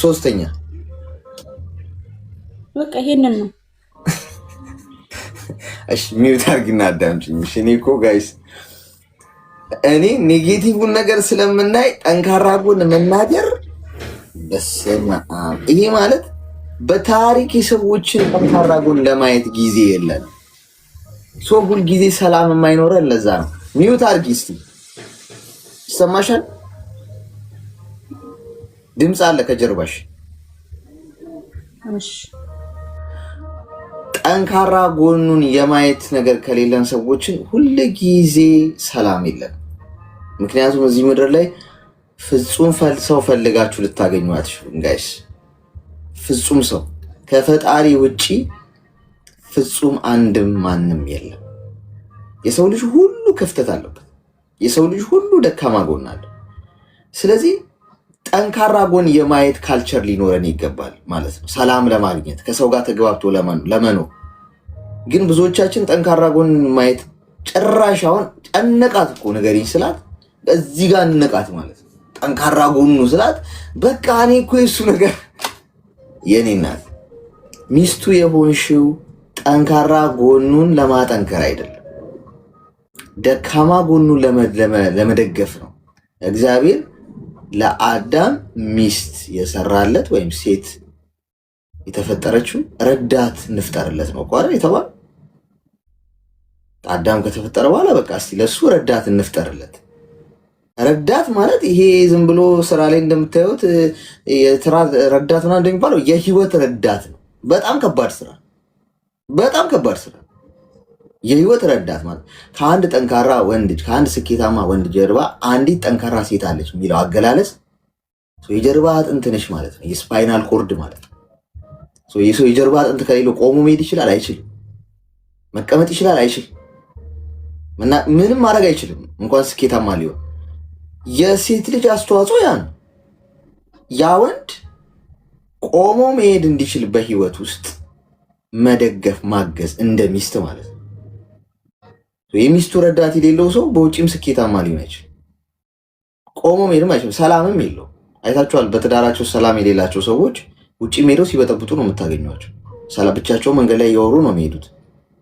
ሶስተኛ በቃ ይሄንን ነው። እሺ ሚውት አድርጊና አዳምጪኝ። እሺ እኔ እኮ ጋይስ እኔ ኔጌቲቭን ነገር ስለምናይ ጠንካራ ጎን መናገር በስመ አብ። ይሄ ማለት በታሪክ የሰዎችን ጠንካራ ጎን ለማየት ጊዜ የለን። ሰው ሁል ጊዜ ሰላም የማይኖረን ለዛ ነው። ሚውት አድርጊ እስቲ። ይሰማሻል? ድምፅ አለ ከጀርባሽ። እሺ ጠንካራ ጎኑን የማየት ነገር ከሌለን ሰዎችን ሁል ጊዜ ሰላም የለን። ምክንያቱም እዚህ ምድር ላይ ፍጹም ሰው ፈልጋችሁ ልታገኙ አትችሉም ጋይስ። ፍጹም ሰው ከፈጣሪ ውጪ ፍጹም አንድም ማንም የለም። የሰው ልጅ ሁሉ ክፍተት አለበት። የሰው ልጅ ሁሉ ደካማ ጎን አለ። ስለዚህ ጠንካራ ጎን የማየት ካልቸር ሊኖረን ይገባል ማለት ነው፣ ሰላም ለማግኘት ከሰው ጋር ተግባብቶ ለመኖር። ግን ብዙዎቻችን ጠንካራ ጎን ማየት ጭራሽ አሁን ጨነቃት እኮ ንገሪኝ ስላት እዚህ ጋር እንነቃት ማለት ነው። ጠንካራ ጎኑ ስላት በቃ እኔ እኮ የሱ ነገር የኔ እናት ሚስቱ የሆንሽው ጠንካራ ጎኑን ለማጠንከር አይደለም፣ ደካማ ጎኑን ለመደገፍ ነው። እግዚአብሔር ለአዳም ሚስት የሰራለት ወይም ሴት የተፈጠረችው ረዳት እንፍጠርለት ነው አይደል የተባለው። አዳም ከተፈጠረ በኋላ በቃ እስቲ ለሱ ረዳት እንፍጠርለት። ረዳት ማለት ይሄ ዝም ብሎ ስራ ላይ እንደምታዩት የስራ ረዳት ምናምን እንደሚባለው የህይወት ረዳት ነው። በጣም ከባድ ስራ፣ በጣም ከባድ ስራ። የህይወት ረዳት ማለት ከአንድ ጠንካራ ወንድ ከአንድ ስኬታማ ወንድ ጀርባ አንዲት ጠንካራ ሴት አለች የሚለው አገላለጽ የጀርባ አጥንት ነሽ ማለት ነው። የስፓይናል ኮርድ ማለት ነው። የሰው የጀርባ አጥንት ከሌለው ቆሞ መሄድ ይችላል? አይችልም። መቀመጥ ይችላል? አይችልም። ምንም ማድረግ አይችልም፣ እንኳን ስኬታማ ሊሆን። የሴት ልጅ አስተዋጽኦ ያ ነው። ያ ወንድ ቆሞ መሄድ እንዲችል በህይወት ውስጥ መደገፍ፣ ማገዝ እንደ ሚስት ማለት ነው። የሚስቱ ረዳት የሌለው ሰው በውጭም ስኬታማ ሊሆን አይችልም። ቆሞ መሄድም አይችልም። ሰላምም የለው። አይታችኋል። በትዳራቸው ሰላም የሌላቸው ሰዎች ውጭ ሄደው ሲበጠብጡ ነው የምታገኟቸው። ሰላም ብቻቸው መንገድ ላይ እያወሩ ነው የሚሄዱት።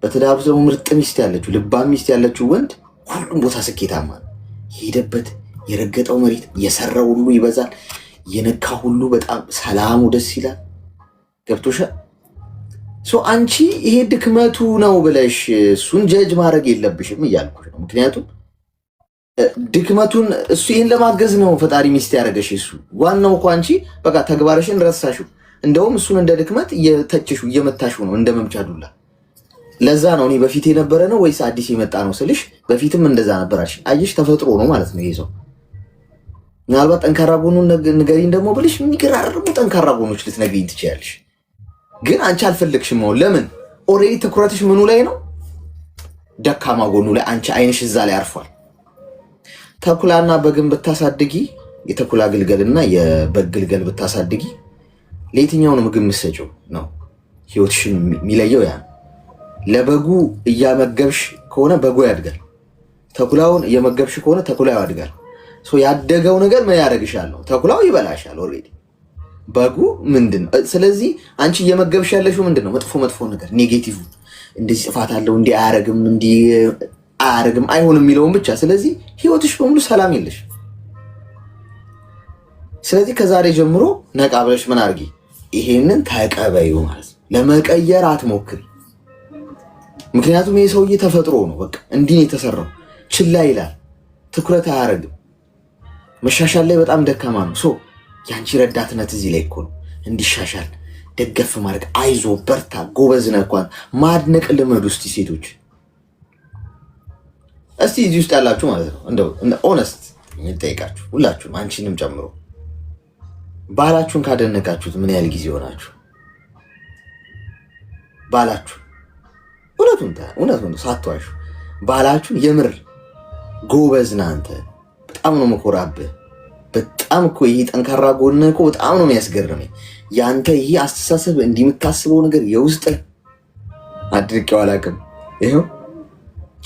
በትዳሩ ደግሞ ምርጥ ሚስት ያለችው ልባም ሚስት ያለችው ወንድ ሁሉም ቦታ ስኬታማ ነው። የሄደበት የረገጠው መሬት የሰራው ሁሉ ይበዛል። የነካ ሁሉ በጣም ሰላሙ ደስ ይላል። ገብቶሻል? አንቺ ይሄ ድክመቱ ነው ብለሽ እሱን ጀጅ ማድረግ የለብሽም እያልኩሽ ነው። ምክንያቱም ድክመቱን እሱ ይህን ለማገዝ ነው ፈጣሪ ሚስት ያደረገሽ። እሱ ዋናው እኮ አንቺ በቃ ተግባርሽን ረሳሽው። እንደውም እሱን እንደ ድክመት እየተችሹ እየመታሹ ነው እንደ መምቻ ዱላ። ለዛ ነው እኔ በፊት የነበረ ነው ወይስ አዲስ የመጣ ነው ስልሽ በፊትም እንደዛ ነበራሽ። አየሽ ተፈጥሮ ነው ማለት ነው ይሄ ሰው። ምናልባት ጠንካራ ጎኑን ንገሪኝ ደግሞ ብልሽ የሚገራርሙ ጠንካራ ጎኖች ልትነግሪኝ ትችያለሽ። ግን አንቺ አልፈለግሽም። ለምን? ኦልሬዲ ትኩረትሽ ምኑ ላይ ነው? ደካማ ጎኑ ላይ። አንቺ አይንሽ እዛ ላይ አርፏል። ተኩላና በግን ብታሳድጊ፣ የተኩላ ግልገልና የበግ ግልገል ብታሳድጊ ለየትኛው ነው ምግብ የምትሰጪው ነው ህይወትሽን የሚለየው። ያ ለበጉ እያመገብሽ ከሆነ በጉ ያድጋል። ተኩላውን እየመገብሽ ከሆነ ተኩላው ያድጋል። ያደገው ነገር ምን ያደርግሻል ነው? ተኩላው ይበላሻል ኦልሬዲ። በጉ ምንድነው? ስለዚህ አንቺ እየመገብሽ ያለሽው ምንድነው? መጥፎ ነገር፣ ኔጌቲቭ፣ እንደዚህ ጽፋት አለው፣ እንዲህ አያረግም፣ እንዲህ አያረግም፣ አይሆንም የሚለውን ብቻ። ስለዚህ ህይወትሽ በሙሉ ሰላም የለሽ። ስለዚህ ከዛሬ ጀምሮ ነቃ ብለሽ ምን አድርጊ? ይሄንን ተቀበዩ ማለት ነው። ለመቀየር አትሞክሪ። ምክንያቱም ይሄ ሰውዬ ተፈጥሮ ነው። በቃ እንዲህ ነው የተሰራው። ችላ ይላል፣ ትኩረት አያረግም። መሻሻል ላይ በጣም ደካማ ነው። ያንቺ ረዳትነት እዚህ ላይ እኮ ነው። እንዲሻሻል ደገፍ ማድረግ፣ አይዞ በርታ፣ ጎበዝ ነህ እንኳን ማድነቅ ልመዱ። እስቲ ሴቶች፣ እስቲ እዚህ ውስጥ ያላችሁ ማለት ነው እንደው ኦነስት የምጠይቃችሁ ሁላችሁም አንቺንም ጨምሮ ባላችሁን ካደነቃችሁት ምን ያህል ጊዜ ሆናችሁ? ባላችሁ እውነቱን ሳትዋሹ ባላችሁን የምር ጎበዝ ነህ አንተ በጣም ነው መኮራብህ። በጣም እኮ ይሄ ጠንካራ ጎን እኮ በጣም ነው የሚያስገርመኝ። ያንተ ይሄ አስተሳሰብ እንዲምታስበው ነገር የውስጥ አድርቄው አላውቅም። ይሄው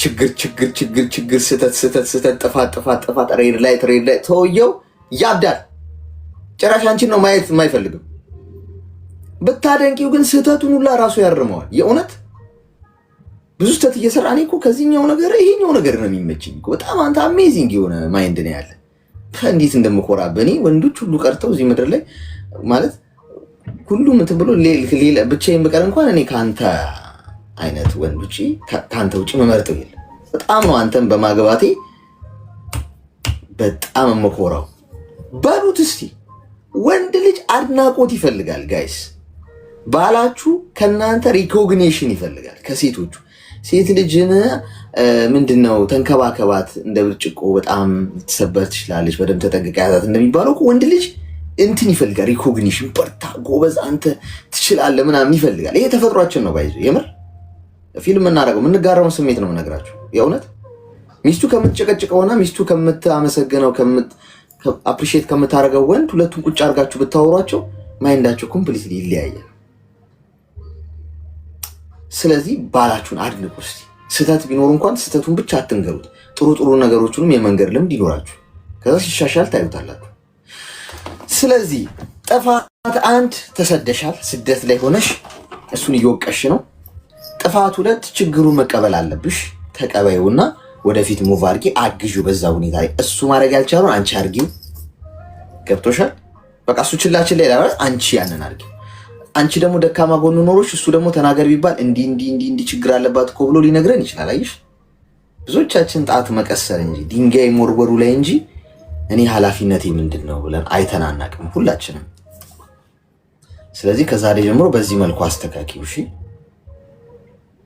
ችግር፣ ስህተት፣ ጥፋት፣ ሬድ ላይ ተወየው ያብዳል። ጭራሽ አንቺን ነው ማየት የማይፈልግም። ብታደንቂው ግን ስህተቱን ሁላ ራሱ ያርመዋል። የእውነት ብዙ ስህተት እየሰራ እኔ እኮ ከዚህኛው ነገር ይሄኛው ነገር ነው የሚመችኝ እኮ። በጣም አንተ አሜዚንግ የሆነ ማይንድ ነው ያለ። እንዴት እንደምኮራብህ እኔ ወንዶች ሁሉ ቀርተው እዚህ ምድር ላይ ማለት ሁሉም እንትን ብሎ ሌላ ብቻዬን ብቀር እንኳን እኔ ከአንተ አይነት ወንድ ውጪ ከአንተ ውጪ መመርጠው የለም። በጣም ነው አንተን በማግባቴ በጣም የምኮራው። በሉት እስቲ ወንድ ልጅ አድናቆት ይፈልጋል ጋይስ። ባላችሁ ከእናንተ ሪኮግኒሽን ይፈልጋል ከሴቶቹ። ሴት ልጅን ምንድነው ተንከባከባት፣ እንደ ብርጭቆ በጣም ልትሰበር ትችላለች፣ በደንብ ተጠንቅቃ ያዛት እንደሚባለው ወንድ ልጅ እንትን ይፈልጋል፣ ሪኮግኒሽን። በርታ፣ ጎበዝ፣ አንተ ትችላለህ ምናምን ይፈልጋል። ይሄ ተፈጥሯችን ነው። ባይዞ የምር ፊልም የምናደርገው የምንጋራውን ስሜት ነው የምነግራችሁ። የእውነት ሚስቱ ከምትጨቀጭቀውና ሚስቱ ከምታመሰግነው አፕሪሺየት ከምታደርገው ወንድ ሁለቱን ቁጭ አድርጋችሁ ብታወሯቸው ማይንዳቸው ኮምፕሊትሊ ይለያያል። ስለዚህ ባላችሁን አድንቁ እስቲ። ስህተት ቢኖር እንኳን ስህተቱን ብቻ አትንገሩት። ጥሩ ነገሮቹንም የመንገድ ልምድ ይኖራችሁ። ከዛ ሲሻሻል ታዩታላችሁ። ስለዚህ ጥፋት አንድ፣ ተሰደሻል፣ ስደት ላይ ሆነሽ እሱን እየወቀሽ ነው። ጥፋት ሁለት፣ ችግሩን መቀበል አለብሽ። ተቀበዩና ወደፊት ሙቭ አድርጊ፣ አግዢው በዛ ሁኔታ ላይ። እሱ ማድረግ ያልቻለውን አንቺ አድርጊው። ገብቶሻል? በቃ እሱ ችላችን ላይ ላለ አንቺ ያንን አድርጊው። አንቺ ደግሞ ደካማ ጎን ኖሮሽ እሱ ደግሞ ተናገር ቢባል እንዲህ ችግር አለባት እኮ ብሎ ሊነግረን ይችላል። አየሽ፣ ብዙዎቻችን ጣት መቀሰር እንጂ ድንጋይ ሞርወሩ ላይ እንጂ እኔ ኃላፊነቴ ምንድን ነው ብለን አይተን አናውቅም ሁላችንም። ስለዚህ ከዛሬ ጀምሮ በዚህ መልኩ አስተካክዩ። እሺ፣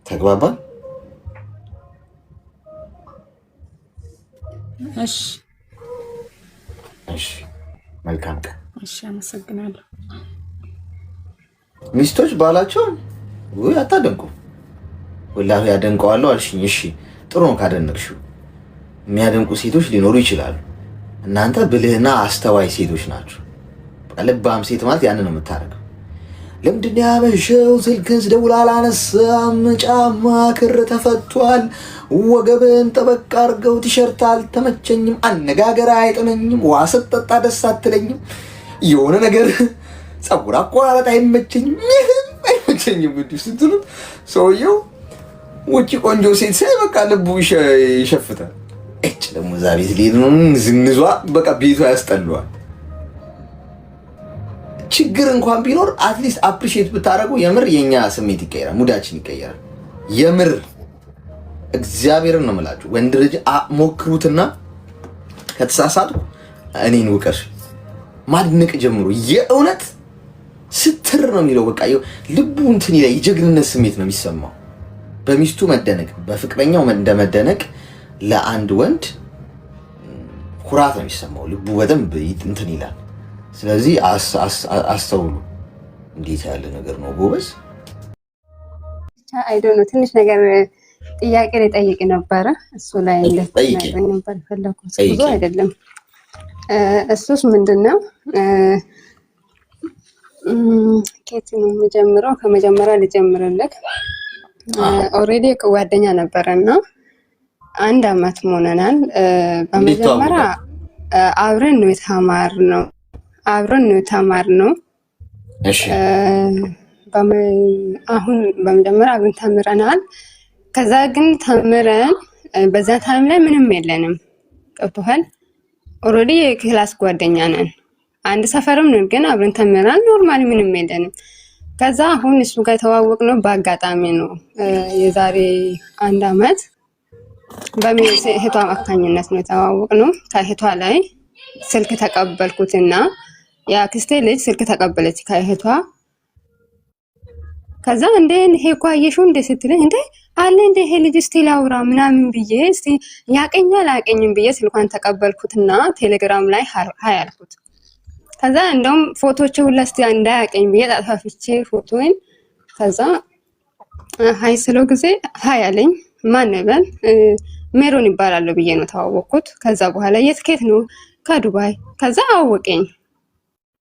ተግባባን? እሺ፣ መልካም ቀን። እሺ፣ አመሰግናለሁ። ሚስቶች ባላቸውን ወይ አታደንቁ። ወላሂ ያደንቀዋለሁ አልሽኝ። እሺ፣ ጥሩ ነው ካደነቅሽው። የሚያደንቁ ሴቶች ሊኖሩ ይችላሉ። እናንተ ብልህና አስተዋይ ሴቶች ናቸው። ልባም ሴት ማለት ያንን ነው የምታደርገው። ለምንድን ያመሸው? ስልክን ስደውል አላነሳም፣ ጫማ ክር ተፈቷል፣ ወገብን ጠበቅ አድርገው፣ ቲሸርት አልተመቸኝም፣ አነጋገር አይጥመኝም፣ ውሃ ስትጠጣ ደስ አትለኝም፣ የሆነ ነገር ፀጉር አቆራረጥ አይመቸኝም፣ ይህም አይመቸኝም ጉድ ስትሉ ሰውየው ውጭ ቆንጆ ሴት ሳይ በቃ ልቡ ይሸፍታል። እጭ ደግሞ እዛ ቤት ሊሄድ ነው ዝንዟ በቃ ቤቷ ያስጠለዋል። ችግር እንኳን ቢኖር አትሊስት አፕሪሺየት ብታደርጉ የምር የኛ ስሜት ይቀየራል፣ ሙዳችን ይቀየራል። የምር እግዚአብሔርን ነው የምላችሁ። ወንድ ልጅ ሞክሩትና ከተሳሳትኩ እኔን ውቀሽ ማድነቅ ጀምሩ። የእውነት ስትር ነው የሚለው በቃ ልቡ እንትን ይላል። የጀግንነት ስሜት ነው የሚሰማው። በሚስቱ መደነቅ በፍቅረኛው እንደመደነቅ ለአንድ ወንድ ኩራት ነው የሚሰማው። ልቡ በደንብ እንትን ይላል። ስለዚህ አስተውሉ። እንዴት ያለ ነገር ነው ጎበዝ። አይዶኖ ትንሽ ነገር ጥያቄ ልጠይቅ ነበረ። እሱ ላይ እንደተናገረኝ ነበር ፈለኩት። ብዙ አይደለም። እሱስ ምንድነው ኬት ነው የምጀምረው? ከመጀመሪያ ልጀምርልህ። ኦሬዲ ጓደኛ ነበረና 1 አመት ሆነናል። በመጀመሪያ አብረን ነው የተማርነው። እሺ አሁን በመጀመሪያ አብረን ተምረናል። ከዛ ግን ተምረን በዛ ታይም ላይ ምንም የለንም። ገብቶሃል? ኦሬዲ የክላስ ጓደኛ ነን። አንድ ሰፈርም ነን፣ ግን አብረን ተምረናል። ኖርማሊ ምንም የለንም። ከዛ አሁን እሱ ጋር የተዋወቅነው በአጋጣሚ ነው። የዛሬ 1 አመት በእህቷ አማካኝነት ነው የተዋወቅነው። ከእህቷ ላይ ስልክ ተቀበልኩትና የአክስቴ ልጅ ስልክ ተቀበለች ከእህቷ። ከዛ እንዴ ይሄ እኮ አየሽው እንዴ ስትለኝ እንዴ አለ እንዴ ይሄ ልጅ እስቲ ላውራ ምናምን ብዬ እስቲ ያቀኛል አያቀኝም ብዬ ስልኳን ተቀበልኩትና ቴሌግራም ላይ ሃይ አልኩት። ከዛ እንደውም ፎቶዎች ሁላ እስቲ እንዳያቀኝ ብዬ ጣጣፍቼ ፎቶዬን ከዛ ሃይ ስለው ጊዜ ሃይ አለኝ። ማን ነበር? ሜሮን ይባላል ብዬ ነው ተዋወቅኩት። ከዛ በኋላ የት ከየት ነው? ከዱባይ። ከዛ አወቀኝ።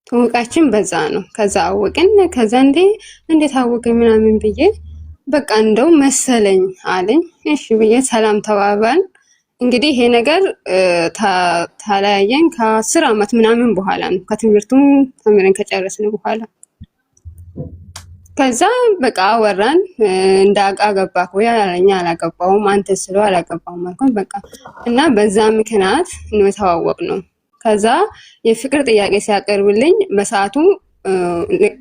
ተወቃችን በዛ ነው። ከዛ አወቀን። ከዛ እንዴት አወቀኝ ምናምን ብዬ በቃ እንደው መሰለኝ አለኝ። እሺ ብዬ ሰላም ተባባል። እንግዲህ ይሄ ነገር ተለያየን ከ10 አመት ምናምን በኋላ ነው፣ ከትምህርቱም ተምረን ከጨረስን በኋላ። ከዛ በቃ አወራን። እንዳጋባክ ወይ አለኛ። አላገባውም። አንተ ስለው አላገባውም አልኩኝ። በቃ እና በዛ ምክንያት ነው የተዋወቅነው። ከዛ የፍቅር ጥያቄ ሲያቀርብልኝ በሰዓቱ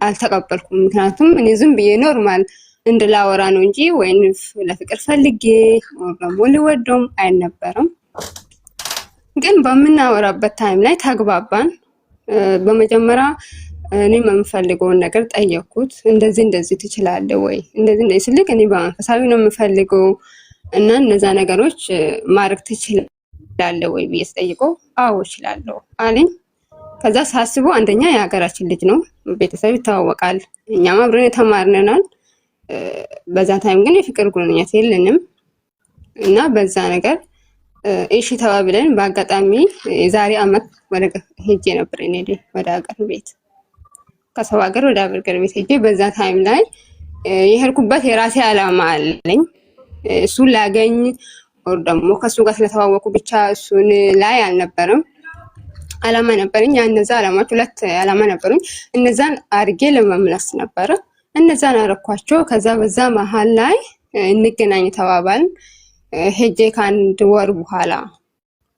አልተቀበልኩም። ምክንያቱም እኔ ዝም ብዬ ኖርማል እንድላወራ ነው እንጂ ወይን ለፍቅር ፈልጌ ወይም ልወደውም አይነበረም። ግን በምናወራበት ታይም ላይ ተግባባን። በመጀመሪያ እኔ የምፈልገውን ነገር ጠየቅኩት። እንደዚህ ትችላለህ ወይ? እንደዚህ ስልክ እኔ በመንፈሳዊ ነው የምፈልገው እና እነዛ ነገሮች ማድረግ ትችላለህ ወይ ብዬ ስጠይቀው አዎ እችላለሁ አለኝ። ከዛ ሳስበው አንደኛ የሀገራችን ልጅ ነው፣ ቤተሰብ ይተዋወቃል፣ እኛም አብረን የተማርነናል። በዛ ታይም ግን የፍቅር ግንኙነት የለንም እና በዛ ነገር እሺ ተባብለን በአጋጣሚ የዛሬ አመት ወደ ሄጄ ነበር እኔ ወደ ሀገር ቤት ከሰው ሀገር ወደ ሀገር ቤት ሄጄ በዛ ታይም ላይ የሄድኩበት የራሴ አላማ አለኝ። እሱን ላገኝ ወር ደግሞ ከሱ ጋር ስለተዋወቁ ብቻ እሱን ላይ አልነበረም። አላማ ነበረኝ። እነዛ አላማዎች 2 አላማ ነበሩኝ። እነዛን አድርጌ ለመመለስ ነበር። እነዛን አረኳቸው። ከዛ በዛ መሃል ላይ እንገናኝ ተባባልን። ሄጄ ከ1 ወር በኋላ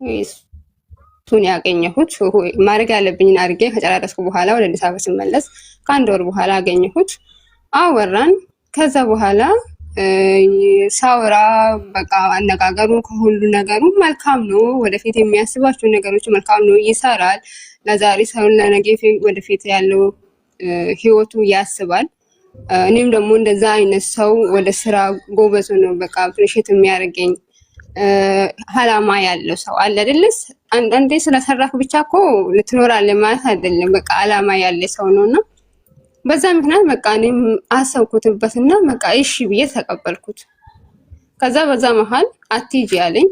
እሱን ያገኘሁት ማድረግ ያለብኝን አድርጌ ከጨረስኩ በኋላ ወደ አዲስ አበባ ስመለስ ከ1 ወር በኋላ አገኘሁት። አወራን። ከዛ በኋላ ሳውራ በቃ አነጋገሩ ከሁሉ ነገሩ መልካም ነው። ወደፊት የሚያስባቸው ነገሮች መልካም ነው፣ ይሰራል። ለዛሬ ሰው ለነገ ወደፊት ያለው ህይወቱ ያስባል። እኔም ደግሞ እንደዛ አይነት ሰው ወደ ስራ ጎበዝ ነው በቃ አፕሪሺየት የሚያደርገኝ አላማ ያለው ሰው አለ አይደልስ? አንዳንዴ ስለሰራክ ብቻ እኮ ልትኖራለህ ማለት አይደለም። በቃ አላማ ያለ ሰው ነውና በዛ ምክንያት በቃ እኔም አሰብኩትበትና በቃ እሺ ብዬ ተቀበልኩት። ከዛ በዛ መሃል አትሂጂ አለኝ።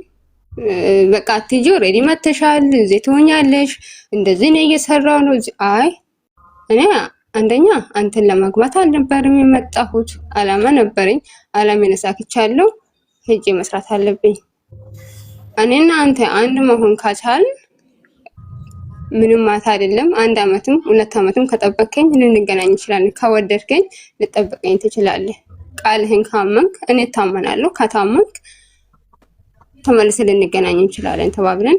በቃ አትሂጂ ኦልሬዲ መተሻል፣ እዚህ ትሆኛለሽ፣ እንደዚህ ነው እየሰራው ነው። አይ እኔ አንደኛ አንተን ለማግባት አልነበረም የመጣሁት፣ አላማ ነበረኝ። አላማዬን አሳክቻለሁ፣ ሄጄ መስራት አለብኝ። እኔና አንተ አንድ መሆን ካቻል ምንም ማለት አይደለም። 1 አመትም 2 አመትም ከጠበቀኝ ልንገናኝ እንችላለን። ከወደድከኝ ልጠብቀኝ ትችላለህ። ቃልህን ካመንክ እኔ ታመናለሁ፣ ከታመንክ ተመልሰን ልንገናኝ እንችላለን ተባብለን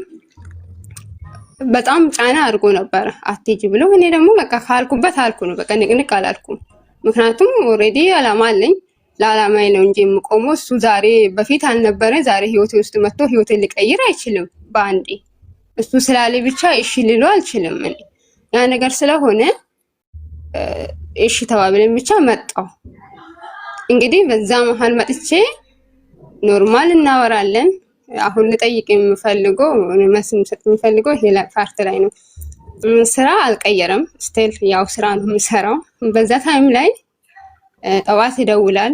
በጣም ጫና አድርጎ ነበር አትሂጂ ብሎ። እኔ ደግሞ በቃ ካልኩበት አልኩ ነው፣ በቃ ንቅንቅ አላልኩም። ምክንያቱም ኦሬዲ አላማ አለኝ፣ ለአላማዬ ነው እንጂ የምቆመው። እሱ ዛሬ በፊት አልነበረ ዛሬ ህይወቴ ውስጥ መጥቶ ህይወቴን ሊቀይር አይችልም በአንዴ። እሱ ስላለ ብቻ እሺ ልለው አልችልም። እኔ ያ ነገር ስለሆነ እሺ ተባብለን ብቻ መጣው። እንግዲህ በዛ መሃል መጥቼ ኖርማል እናወራለን። አሁን ልጠይቅ የምፈልገው መልስ መስጠት የምፈልገው ይሄ ፓርት ላይ ነው። ስራ አልቀየረም፣ ስቲል ያው ስራ ነው የምሰራው። በዛ ታይም ላይ ጠዋት ይደውላል፣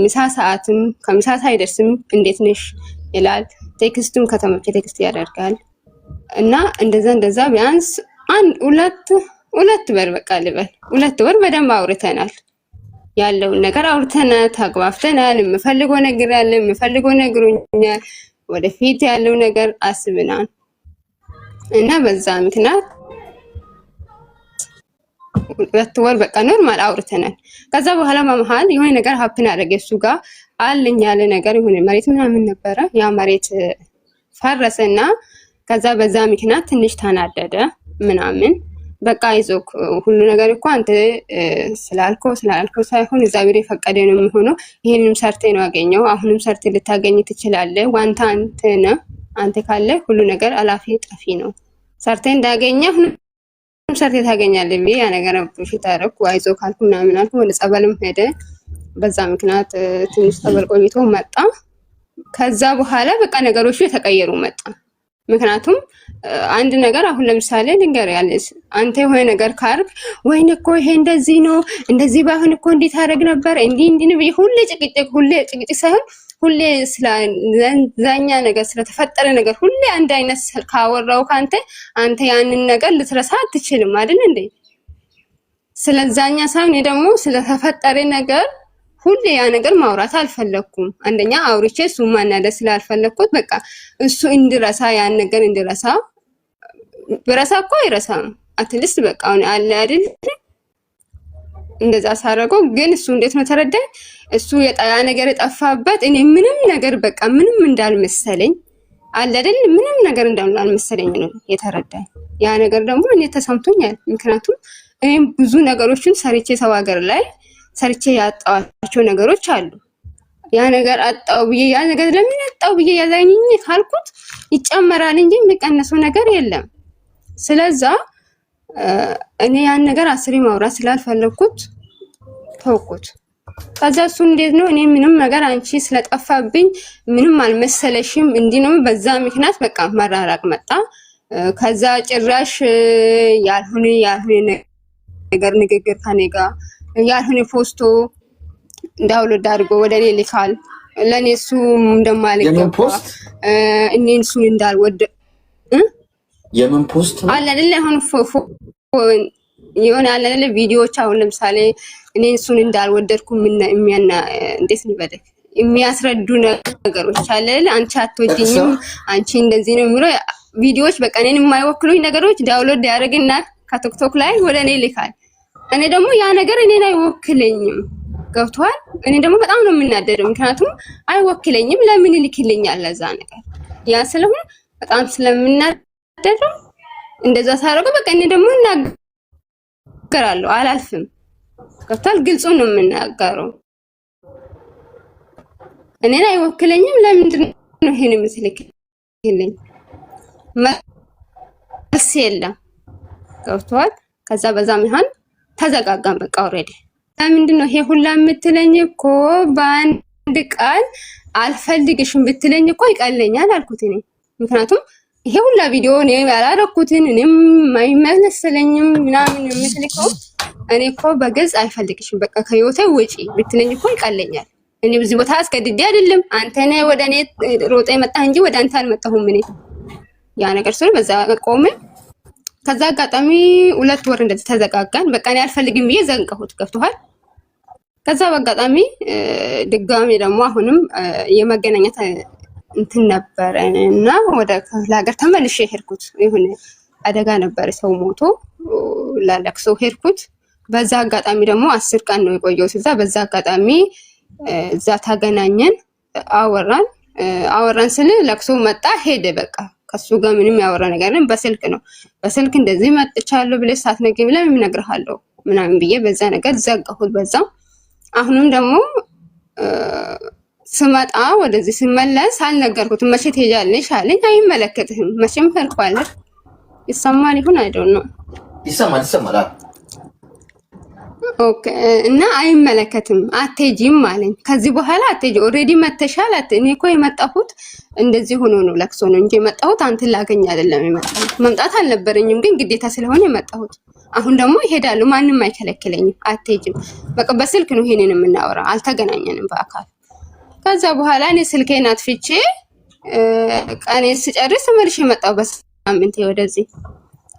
ምሳ ሰዓትም ከምሳ ሳይደርስም እንዴት ነሽ ይላል። ቴክስትም ከተመቸ ቴክስት ያደርጋል እና እንደዛ ቢያንስ ሁለት ወር በቃ ልበል 2 ወር በደንብ አውርተናል። ያለውን ነገር አውርተናል፣ ተግባብተናል። የምፈልገው ነገር ያለ የምፈልገው ነግሮኛል። ወደፊት ያለው ነገር አስብናል እና በዛ ምክንያት 2 ወር በቃ ኖርማል አውርተናል። ከዛ በኋላ በመሃል የሆነ ነገር ሀፕን አደረገ። እሱ ጋር አለኝ ያለ ነገር የሆነ መሬት ምናምን ነበረ። ያ መሬት ፈረሰና ከዛ በዛ ምክንያት ትንሽ ተናደደ ምናምን። በቃ አይዞክ ሁሉ ነገር እኮ አንተ ስላልከው ሳይሆን እግዚአብሔር የፈቀደ ነው የሚሆነው። ይሄንንም ሰርቴ ነው ያገኘው፣ አሁንም ሰርቴ ልታገኝ ትችላለህ። ዋንታ አንተ ካለ ሁሉ ነገር አላፊ ጠፊ ነው። ሰርቴ እንዳገኘ አሁንም ሰርቴ ታገኛለህ ብዬ ያ ነገር ፕሮፊት አደረኩ። አይዞህ ካልኩ ምናምን አልኩ። ወደ ጸበልም ሄደ። በዛ ምክንያት ትንሽ ጸበል ቆይቶ መጣ። ከዛ በኋላ በቃ ነገሮቹ የተቀየሩ መጣ። ምክንያቱም አንድ ነገር አሁን ለምሳሌ ልንገር ያለስ አንተ የሆነ ነገር ካርክ ወይኔ እኮ ይሄ እንደዚህ ነው እንደዚህ ባይሆን እኮ እንዴት አደረግ ነበር እንዲህ ነው ሁሌ ጭቅጭቅ ሳይሆን ሁሌ ስለዛኛ ነገር ስለተፈጠረ ነገር ሁሌ አንድ አይነት ካወራው አንተ ያንን ነገር ልትረሳ አትችልም አይደል እንዴ? ስለዛኛ ሳይሆን ደግሞ ስለተፈጠረ ነገር ሁሌ ያ ነገር ማውራት አልፈለኩም። አንደኛ አውርቼ እሱ ማናደ ስላልፈለኩት በቃ እሱ እንዲረሳ ያን ነገር እንዲረሳ በረሳ እኮ አይረሳም። አትሊስት በቃ አለ አይደል እንደዛ ሳረገው። ግን እሱ እንዴት ነው ተረዳኝ። እሱ የጣያ ነገር የጠፋበት እኔ ምንም ነገር በቃ ምንም እንዳልመሰለኝ አለ አይደል ምንም ነገር እንዳልመሰለኝ ነው የተረዳኝ። ያ ነገር ደግሞ እኔ ተሰምቶኛል። ምክንያቱም እኔም ብዙ ነገሮችን ሰርቼ ሰው ሀገር ላይ ሰርቼ ያጣዋቸው ነገሮች አሉ። ያ ነገር አጣው ብዬ ያ ነገር ለምን አጣው ብዬ ያዛኝኝ ካልኩት ይጨመራል እንጂ የሚቀነሰው ነገር የለም። ስለዛ እኔ ያን ነገር አስሪ ማውራት ስላልፈለኩት ተውኩት። ከዛ እሱ እንዴት ነው እኔ ምንም ነገር አንቺ ስለጠፋብኝ ምንም አልመሰለሽም እንዲህ ነው። በዛ ምክንያት በቃ መራራቅ መጣ። ከዛ ጭራሽ ያልሆነ ነገር ንግግር ከኔ ጋር ያልሆነ ፖስቶ ዳውንሎድ አድርጎ ወደ እኔ ልካል። ለኔ እሱ እንደማልገባ እኔ እሱን እንዳልወድ የምን ፖስት ነው አለ አይደል? አሁን የሆነ አለ አይደል ቪዲዮዎች አሁን ለምሳሌ እኔ እሱን እንዳልወደድኩ የሚያና እንዴት ልበልህ የሚያስረዱ ነገሮች አለ አይደል? አንቺ አትወጂኝም አንቺ እንደዚህ ነው የሚለው ቪዲዮዎች በቃ እኔን የማይወክሉኝ ነገሮች ዳውንሎድ ያደርግና ከቲክቶክ ላይ ወደ እኔ ልካል። እኔ ደግሞ ያ ነገር እኔን አይወክለኝም። ገብቷል? እኔ ደግሞ በጣም ነው የምናደደው። ምክንያቱም አይወክለኝም ለምን ይልክልኛል ለዛ ነገር። ያ ስለሆነ በጣም ስለምናደደው እንደዛ ሳረገው በቃ እኔ ደግሞ እናገራለሁ አላልፍም። ገብቷል? ግልጹ ነው የምናገረው። እኔን አይወክለኝም ለምንድን ነው ይሄን የምትልክልኝ? መልስ የለም። ገብቷል? ከዛ በዛ መሃል ተዘጋጋን በቃ ኦሬዲ። ለምንድን ነው ይሄ ሁላ የምትለኝ እኮ በአንድ ቃል አልፈልግሽም ብትለኝ እኮ ይቀለኛል አልኩት እኔ። ምክንያቱም ይሄ ሁላ ቪዲዮ እኔ ያላረኩትን እኔም አይመለስልኝም ምናምን የምትልከው እኔ እኮ በግልጽ አይፈልግሽም በቃ ከህይወቴ ውጪ ብትለኝ እኮ ይቀለኛል። እኔ በዚህ ቦታ አስገድዴ አይደለም አንተ ነህ ወደ እኔ ሮጤ መጣህ እንጂ ወደ አንተ አልመጣሁም እኔ። ያ ነገር ስለሆነ በዛ ቆመ። ከዛ አጋጣሚ 2 ወር እንደዚህ ተዘጋጋን። በቃ እኔ አልፈልግም ብዬ ዘንቀሁት። ገብቶሃል? ከዛ በአጋጣሚ ድጋሚ ደግሞ አሁንም የመገናኘት እንትን ነበር እና ወደ ክፍለ ሀገር ተመልሼ ሄድኩት። ይሁን አደጋ ነበር ሰው ሞቶ ላለቅሶ ሄድኩት። በዛ አጋጣሚ ደግሞ 10 ቀን ነው የቆየሁት እዛ። በዛ አጋጣሚ እዛ ታገናኘን፣ አወራን ስለ ለቅሶ መጣ ሄደ በቃ። ከሱ ጋር ምንም ያወራ ነገር የለም። በስልክ ነው በስልክ እንደዚህ መጥቻለሁ ብለህ ሳትነግሪኝ ለምን እነግርሃለሁ ምናምን ብዬ በዛ ነገር ዘጋሁት በዛው። አሁንም ደግሞ ስመጣ ወደዚህ ስመለስ አልነገርኩትም። መቼ ትሄጃለሽ አለኝ። አይመለከትህም መቼም ፈልቋለህ። ይሰማል ይሁን አይደው ነው ይሰማል ኦኬ እና አይመለከትም አትሄጂም አለኝ። ከዚህ በኋላ አትሄጂ ኦሬዲ መተሻል። እኔ እኮ የመጣሁት እንደዚህ ሆኖ ነው ለቅሶ ነው እንጂ የመጣሁት አንተን ላገኝ አይደለም የመጣሁት። መምጣት አልነበረኝም ግን ግዴታ ስለሆነ የመጣሁት። አሁን ደግሞ ይሄዳሉ፣ ማንም አይከለክለኝም። አትሄጂም በቃ በስልክ ነው ይሄንን የምናወራ፣ አልተገናኘንም በአካል። ከዛ በኋላ እኔ ስልኬን አጥፍቼ ቀኔን ስጨርስ ተመልሼ መጣሁ በሳምንት ወደዚህ።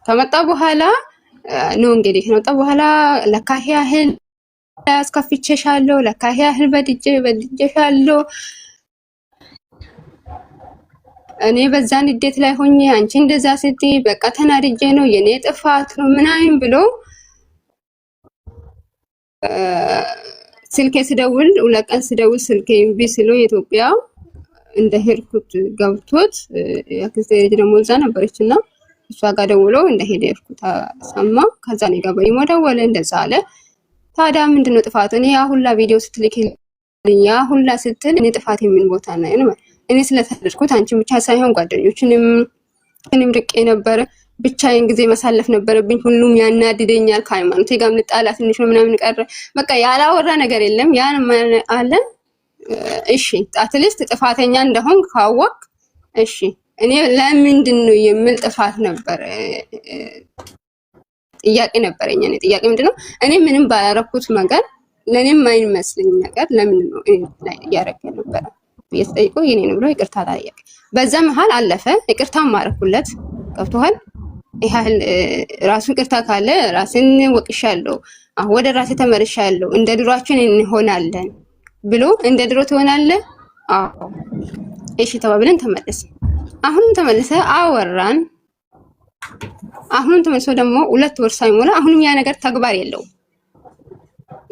ከመጣሁ በኋላ ነው እንግዲህ ከመጣሁ በኋላ ለካ ያህል አስከፍቼሻለሁ፣ ለካ ያህል በድጄሻለሁ፣ እኔ በዛ ንዴት ላይ ሆኜ አንቺ እንደዛ ስትይ በቃ ተናድጄ ነው የኔ ጥፋት ነው ምናምን ብሎ ስልኬ ስደውል ሁለት ቀን ስደውል ስልኬ እምቢ ስሎ የኢትዮጵያ እንደሄድኩት ገብቶት ያክስቴ ልጅ ደግሞ እዛ ነበረችና እሷ ጋር ደውሎ እንደሄደ እርኩታ ሰማ። ከዛ ነው ገባ ይሞደወለ እንደዛ አለ። ታዲያ ምንድነው ጥፋቱ? እኔ ያ ሁላ ቪዲዮ ስትልክልኝ ያ ሁላ ስትል እኔ ጥፋት ምን ቦታ ነው? እኔ ስለተደረኩት አንቺ ብቻ ሳይሆን ጓደኞችንም ርቄ ነበር። ብቻዬን ጊዜ ማሳለፍ ነበረብኝ። ሁሉም ያናድደኛል። ከሃይማኖቴ ጋርም ልጣላ ትንሽ ነው ምናምን ቀረ። በቃ ያላወራ ነገር የለም። ያን አለ እሺ አትሊስት ጥፋተኛ እንደሆን ካወቅ እሺ እኔ ለምንድን ነው የሚል ጥፋት ነበር ጥያቄ ነበረኝ። እኔ ጥያቄ ምንድነው እኔ ምንም ባላረኩት ነገር ለኔም ማይመስልኝ ነገር ለምንድን ነው እኔ ላይ ያረከ ነበር የጠይቀው የኔ ነው ብሎ ይቅርታ ታየቅ። በዛ መሃል አለፈ። ይቅርታም ማረኩለት። ገብቶሃል? ይሄን ራሱ ይቅርታ ካለ ራስን ወቅሻለሁ፣ አሁን ወደ ራሴ ተመርሻለሁ፣ እንደ ድሯችን እንሆናለን ብሎ እንደ ድሮ ትሆናለህ? አዎ እሺ ተባብለን ተመለሰ። አሁንም ተመለሰ አወራን። አሁንም ተመልሶ ደግሞ 2 ወር ሳይሞላ አሁንም ያ ነገር ተግባር የለውም።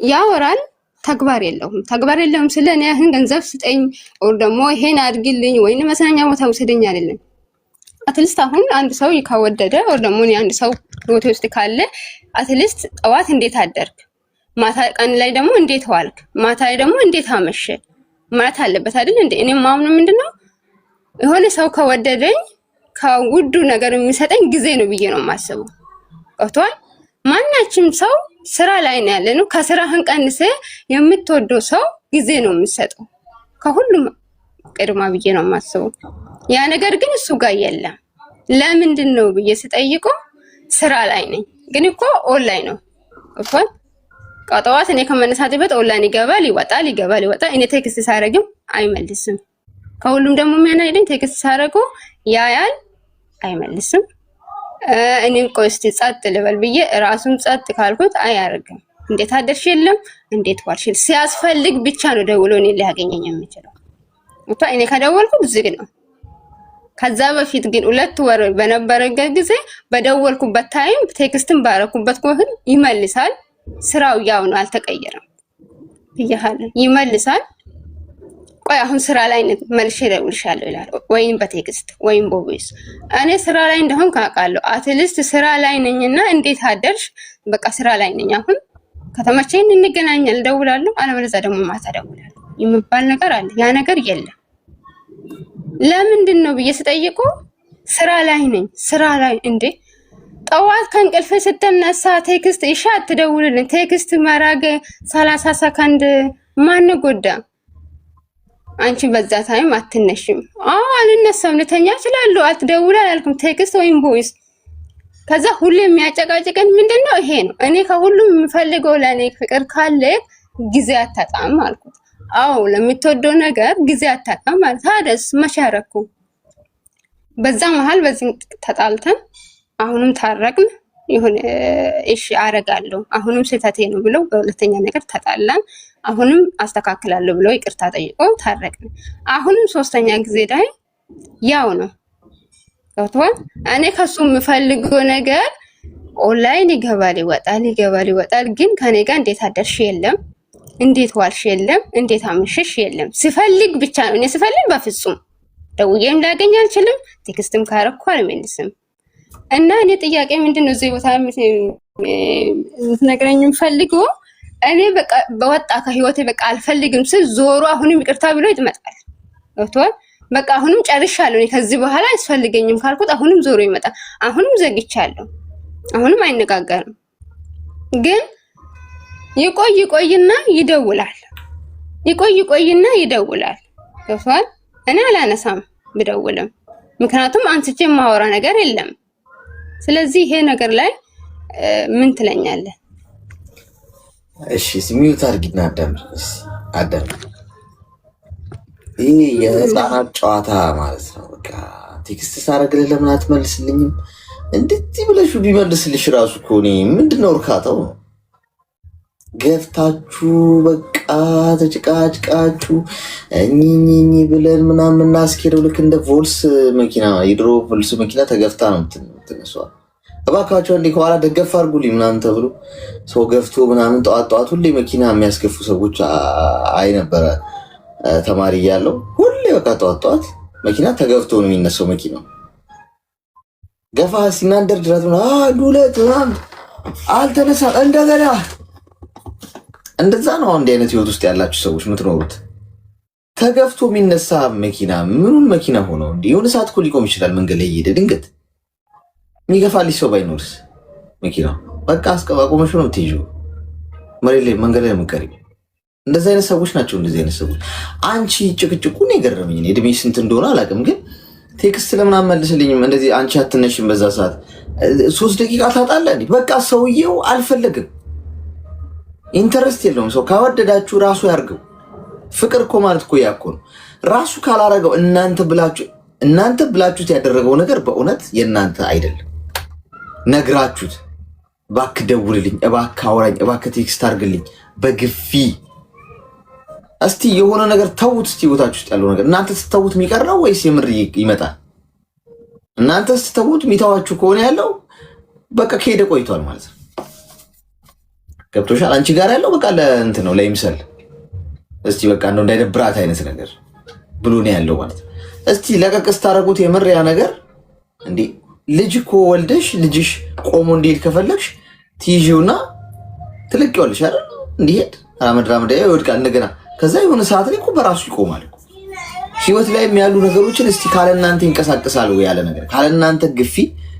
ያወራል ተግባር የለውም። ተግባር የለውም ስለ እኔ አሁን ገንዘብ ስጠኝ ወይ ደግሞ ይሄን አድርግልኝ ወይ መሰናኛ ቦታ ውሰደኝ አይደለም። አትሊስት አሁን አንድ ሰው ይካወደደ ወይ ደግሞ አንድ ሰው ህይወቴ ውስጥ ካለ አትሊስት ጠዋት እንዴት አደርክ፣ ማታ ቀን ላይ ደግሞ እንዴት ዋልክ፣ ማታ ላይ ደግሞ እንዴት አመሸ ማለት አለበት አይደል እንዴ? እኔ ማምነው ምንድነው የሆነ ሰው ከወደደኝ ከውዱ ነገር የሚሰጠኝ ጊዜ ነው ብዬ ነው የማስበው። ገብቶሃል? ማናችም ሰው ስራ ላይ ነው ያለነው። ከስራህን ቀንሰ የምትወደው ሰው ጊዜ ነው የሚሰጠው ከሁሉም ቅድማ ብዬ ነው የማስበው። ያ ነገር ግን እሱ ጋር የለም። ለምንድን ነው ብዬ ስጠይቀው ስራ ላይ ነኝ። ግን እኮ ኦንላይን ነው። ገብቶሃል? ቀጠዋት እኔ ከመነሳቴ በፊት ኦንላይን ይገባል ይወጣል፣ ይገባል ይወጣል። እኔ ቴክስት ሳረግም አይመልስም። ከሁሉም ደግሞ የሚያናይደኝ ቴክስት ሳረጉ ያያል አይመልስም። እኔም ቆይ እስቲ ጸጥ ልበል ብዬ ራሱን ጸጥ ካልኩት አያርግም። እንዴት አደርሽ የለም እንዴት ዋልሽ ሲያስፈልግ ብቻ ነው ደውሎ እኔ ሊያገኘኝ የሚችለው። እኔ ከደወልኩ ዝግ ነው። ከዛ በፊት ግን 2 ወር በነበረበት ጊዜ በደወልኩበት ታይም ቴክስትን ባረኩበት ኮህን ይመልሳል። ስራው ያው ነው አልተቀየረም ይያሃል ይመልሳል። ቆይ አሁን ስራ ላይ መልሼ እደውልልሻለሁ ይላል፣ ወይም በቴክስት ወይም በቮይስ። እኔ ስራ ላይ እንደሆን ካውቃለሁ። አትሊስት ስራ ላይ ነኝና እንዴት አደርሽ በቃ ስራ ላይ ነኝ፣ አሁን ከተመቸኝ እንገናኛለን እደውላለሁ፣ አለበለዚያ ደግሞ ማታ እደውላለሁ የሚባል ነገር አለ። ያ ነገር የለም። ለምንድን ነው ብዬ ስጠይቁ ስራ ላይ ነኝ። ስራ ላይ እንዴ ጠዋት ከእንቅልፍ ስትነሳ ቴክስት እሺ አትደውልልኝ፣ ቴክስት ማራገ 30 ሰከንድ ማን ጎዳ? አንቺ በዛ ታይም አትነሽም። አልነሳም ልተኛ እችላለሁ፣ አትደውል አላልኩም፣ ቴክስት ወይም ቮይስ። ከዛ ሁሉ የሚያጨቃጭቀን ምንድነው? ይሄ ነው። እኔ ከሁሉም የምፈልገው ለኔ ፍቅር ካለ ጊዜ አታጣም አልኩት። አዎ ለምትወደው ነገር ጊዜ አታጣም ማለት ታደስ መሻረኩ። በዛ መሃል በዚህ ተጣልተን አሁንም ታረቅን። ይሁን እሺ አረጋለሁ፣ አሁንም ስህተቴ ነው ብለው በሁለተኛ ነገር ተጣላን። አሁንም አስተካክላለሁ ብለው ይቅርታ ጠይቆ ታረቅን። አሁንም 3ኛ ጊዜ ላይ ያው ነው። ገብቶሃል? እኔ ከሱ የምፈልገው ነገር ኦንላይን ይገባል ይወጣል፣ ግን ከኔ ጋር እንዴት አደርሽ የለም፣ እንዴት ዋልሽ የለም፣ እንዴት አመሸሽ የለም። ስፈልግ ብቻ ነው። እኔ ስፈልግ በፍጹም ደውዬም ላገኝ አልችልም፣ ቴክስትም ካረኩ አልመልስም። እና እኔ ጥያቄ ምንድነው እዚህ ቦታ የምትነግረኝ የምፈልገው እኔ በቃ በወጣ ከህይወቴ በቃ አልፈልግም ስል ዞሮ አሁንም ይቅርታ ብሎ ይመጣል። ገብቶሃል? በቃ አሁንም ጨርሻለሁ፣ እኔ ከዚህ በኋላ አያስፈልገኝም ካልኩት አሁንም ዞሮ ይመጣል። አሁንም ዘግቻለሁ፣ አሁንም አይነጋገርም። ግን ይቆይና ይደውላል። ይቆይና ይደውላል። ገብቷል? እኔ አላነሳም ብደውልም፣ ምክንያቱም አንስቼ የማወራ ነገር የለም። ስለዚህ ይሄ ነገር ላይ ምን ትለኛለህ? እሺ ስሚዩት አድርጊና አዳም ይህ የህፃናት ጨዋታ ማለት ነው። በቃ ቴክስት ሳረግልህ ለምን አትመልስልኝም? እንደዚህ ብለሽ ቢመልስልሽ ራሱ እኮ እኔ ምንድነው እርካታው ነው። ገፍታችሁ በቃ ተጭቃጭቃችሁ እኚኝ ብለን ምናምን እናስኬደው። ልክ እንደ ቮልስ መኪና፣ የድሮ ቮልስ መኪና ተገፍታ ነው የምትነሷል። እባካቸው እንዴ ከኋላ ደገፍ አድርጉልኝ ምናምን ተብሎ ሰው ገፍቶ ምናምን ጠዋት ሁሌ መኪና የሚያስገፉ ሰዎች አይ ነበረ ተማሪ እያለሁ ሁሌ በቃ ጠዋት መኪና ተገፍቶ ነው የሚነሳው። መኪናው ገፋ ሲናንደር ድራት አንድ ሁለት ምናምን አልተነሳም እንደገና። እንደዛ ነው እንዲህ አይነት ህይወት ውስጥ ያላችሁ ሰዎች የምትኖሩት። ተገፍቶ የሚነሳ መኪና ምኑን መኪና ሆነው እንዲህ የሆነ ሰዓት እኮ ሊቆም ይችላል መንገድ ላይ እየሄደ ድንገት የሚገፋልሽ ሰው ባይኖርስ መኪናው በቃ አስቀባቆመሽ ነው የምትሄጂው መሬት ላይ መንገድ ላይ የምትቀሪው። እንደዚህ አይነት ሰዎች ናቸው። እንደዚህ አይነት ሰዎች አንቺ ጭቅጭቁን የገረመኝ እድሜ ስንት እንደሆነ አላውቅም፣ ግን ቴክስት ለምን አትመልስልኝም? እንደዚህ አንቺ አትነሽም በዛ ሰዓት 3 ደቂቃ ታጣለህ እንዴ? በቃ ሰውየው አልፈለግም፣ ኢንተረስት የለውም። ሰው ካወደዳችሁ ራሱ ያርገው። ፍቅር እኮ ማለት እኮ ያኮ ነው። ራሱ ካላረገው እናንተ ብላችሁት ያደረገው ነገር በእውነት የእናንተ አይደለም። ነግራችሁት እባክህ ደውልልኝ፣ እባክህ አውራኝ፣ እባክህ ቴክስት አርግልኝ በግፊ እስቲ የሆነ ነገር ተውት። እስቲ ቦታችሁ ውስጥ ያለው ነገር እናንተ ስትተውት የሚቀር ነው ወይስ የምር ይመጣል? እናንተ ስትተውት የሚተዋችሁ ከሆነ ያለው በቃ ከሄደ ቆይቷል ማለት ነው። ገብቶሻል? አንቺ ጋር ያለው በቃ ለእንት ነው ለይምሰል እስቲ በቃ እንደው እንዳይደብራት አይነት ነገር ብሎ ነው ያለው ማለት ነው። እስቲ ለቀቅ ስታረጉት የምር ያ ነገር እንዴ ልጅ እኮ ወልደሽ ልጅሽ ቆሞ እንዲሄድ ከፈለግሽ ትይዢውና ትልቂዋለሽ አይደል? እንዲሄድ አመድራመዳ ይወድቃል እንደገና ከዛ የሆነ ሰዓት ላይ እኮ በራሱ ይቆማል። ህይወት ላይ ያሉ ነገሮችን እስቲ ካለናንተ ይንቀሳቀሳል ወይ ያለ ነገር ካለናንተ ግፊ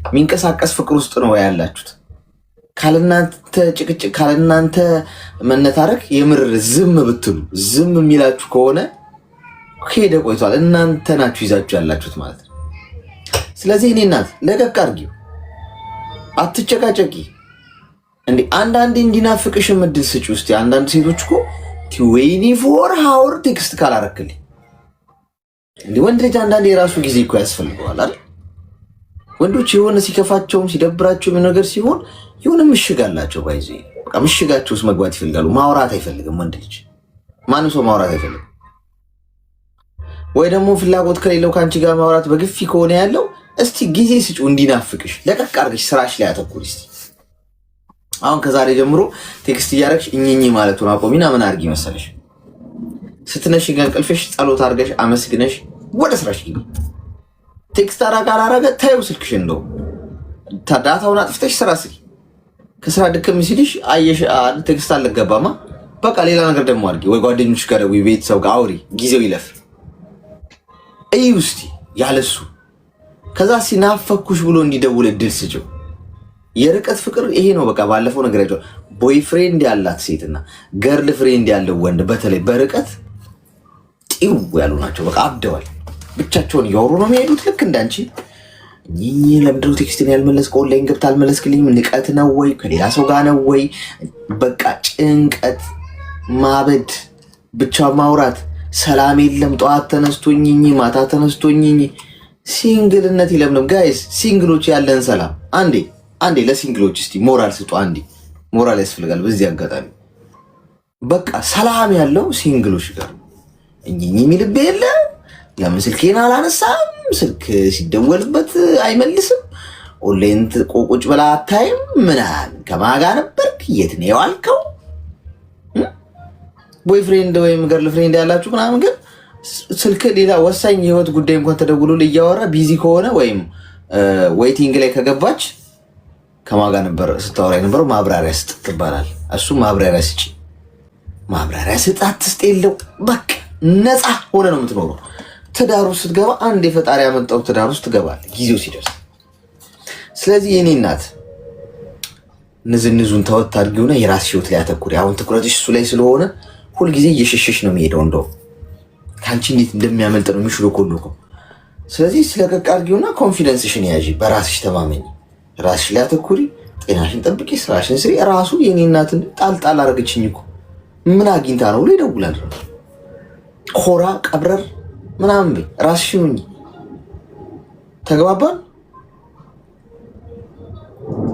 የሚንቀሳቀስ ፍቅር ውስጥ ነው ያላችሁት? ካለናንተ ጭቅጭቅ ካለናንተ መነታረክ የምር ዝም ብትሉ ዝም የሚላችሁ ከሆነ ሄደ ቆይቷል። እናንተ ናችሁ ይዛችሁ ያላችሁት ማለት ነው። ስለዚህ እኔ እናት ለቀቅ አድርጊው፣ አትጨቃጨቂ። እንዴ አንዳንዴ እንዲናፍቅሽ ምድል ስጪ ውስጥ አንዳንድ ሴቶች እኮ 24 ሃወር ቴክስት ካላረክልኝ እንዴ ወንድ ልጅ አንዳንዴ የራሱ ጊዜ እኮ ያስፈልገዋል አይደል? ወንዶች የሆነ ሲከፋቸውም ሲደብራቸውም ነገር ሲሆን የሆነ ምሽግ አላቸው። ባይዚ በቃ ምሽጋቸው ውስጥ መግባት ይፈልጋሉ። ማውራት አይፈልግም ወንድ ልጅ። ማንም ሰው ማውራት አይፈልግም። ወይ ደግሞ ፍላጎት ከሌለው ከአንቺ ጋር ማውራት በግፊ ከሆነ ያለው እስቲ ጊዜ ስጪው እንዲናፍቅሽ። ለቀቅ አድርገሽ ስራሽ ላይ አተኩሪ እስቲ። አሁን ከዛሬ ጀምሮ ቴክስት እያደረግሽ እኝኝ ማለቱን አቆሚና ምን አድርጊ መሰለሽ፣ ስትነሽ እንቅልፍሽ ጸሎት አድርገሽ አመስግነሽ ወደ ስራሽ ግቢ። ቴክስት አላረገ ታዩ ስልክሽ እንደው ዳታውን አጥፍተሽ ስራ ስሪ። ከስራ ድክም ሲልሽ አየሽ ቴክስት አልገባማ፣ በቃ ሌላ ነገር ደግሞ አድርጊ። ወይ ጓደኞች ጋር ወይ ቤተሰብ ጋር አውሪ፣ ጊዜው ይለፍ። እይ ውስቲ ያለሱ ከዛ ሲናፈኩሽ ብሎ እንዲደውል እድል ስጪው። የርቀት ፍቅር ይሄ ነው በቃ። ባለፈው ነገራቸው ቦይፍሬንድ ያላት ሴትና ገርል ፍሬንድ ያለው ወንድ በተለይ በርቀት ጢው ያሉ ናቸው። በቃ አብደዋል። ብቻቸውን እያወሩ ነው የሚሄዱት። ልክ እንዳንቺ ይህ ለምድሩ ቴክስትን ያልመለስከው ኦንላይን ገብታ አልመለስክልኝም፣ ንቀት ነው ወይ ከሌላ ሰው ጋር ነው ወይ? በቃ ጭንቀት፣ ማበድ፣ ብቻ ማውራት፣ ሰላም የለም። ጠዋት ተነስቶኝኝ ማታ ተነስቶኝኝ። ሲንግልነት ይለምንም ጋይስ። ሲንግሎች ያለን ሰላም አንዴ ለሲንግሎች እስቲ ሞራል ስጡ። አንዴ ሞራል ያስፈልጋል በዚህ አጋጣሚ። በቃ ሰላም ያለው ሲንግሎች ጋር እኚህ የሚልብ የለ። ለምን ስልኬን አላነሳም? ስልክ ሲደወልበት አይመልስም። ኦንላይን ቁጭ ብላ አታይም ምናምን። ከማን ጋር ነበርክ? የት ነው የዋልከው? ቦይፍሬንድ ወይም ገርል ፍሬንድ ያላችሁ ምናምን ግን ስልክ ሌላ ወሳኝ የህይወት ጉዳይ እንኳን ተደውሎ እያወራ ቢዚ ከሆነ ወይም ዌይቲንግ ላይ ከገባች ከማን ጋር ነበር ስታወራ የነበረው? ማብራሪያ ስጥ ትባላል። እሱ ማብራሪያ ስጪ። ማብራሪያ ስጥ አትስጥ የለው። በቃ ነፃ ሆነ ነው የምትኖረው። ትዳር ውስጥ ስትገባ አንድ የፈጣሪ ያመጣው ትዳር ውስጥ ትገባለህ ጊዜው ሲደርስ። ስለዚህ የኔ እናት ንዝንዙን ተወት አድርጊውና የራስሽ ህይወት ላይ አተኩሪ። አሁን ትኩረትሽ እሱ ላይ ስለሆነ ሁልጊዜ እየሸሸሽ ነው የሚሄደው። እንደው ከአንቺ እንዴት እንደሚያመልጥ ነው የሚሽሎኮሎኮ። ስለዚህ ስለቀቅ አድርጊውና ኮንፊደንስሽን ያዢ፣ በራስሽ ተማመኝ፣ ራስሽ ላይ አተኩሪ፣ ጤናሽን ጠብቂ፣ ስራሽን ስሪ። ራሱ የኔ እናትን ጣልጣል አረገችኝ እኮ ምን አግኝታ ነው ብሎ ይደውላል። ኮራ ቀብረር ምናምን በይ፣ ራስሽን ሁኚ። ተግባባን?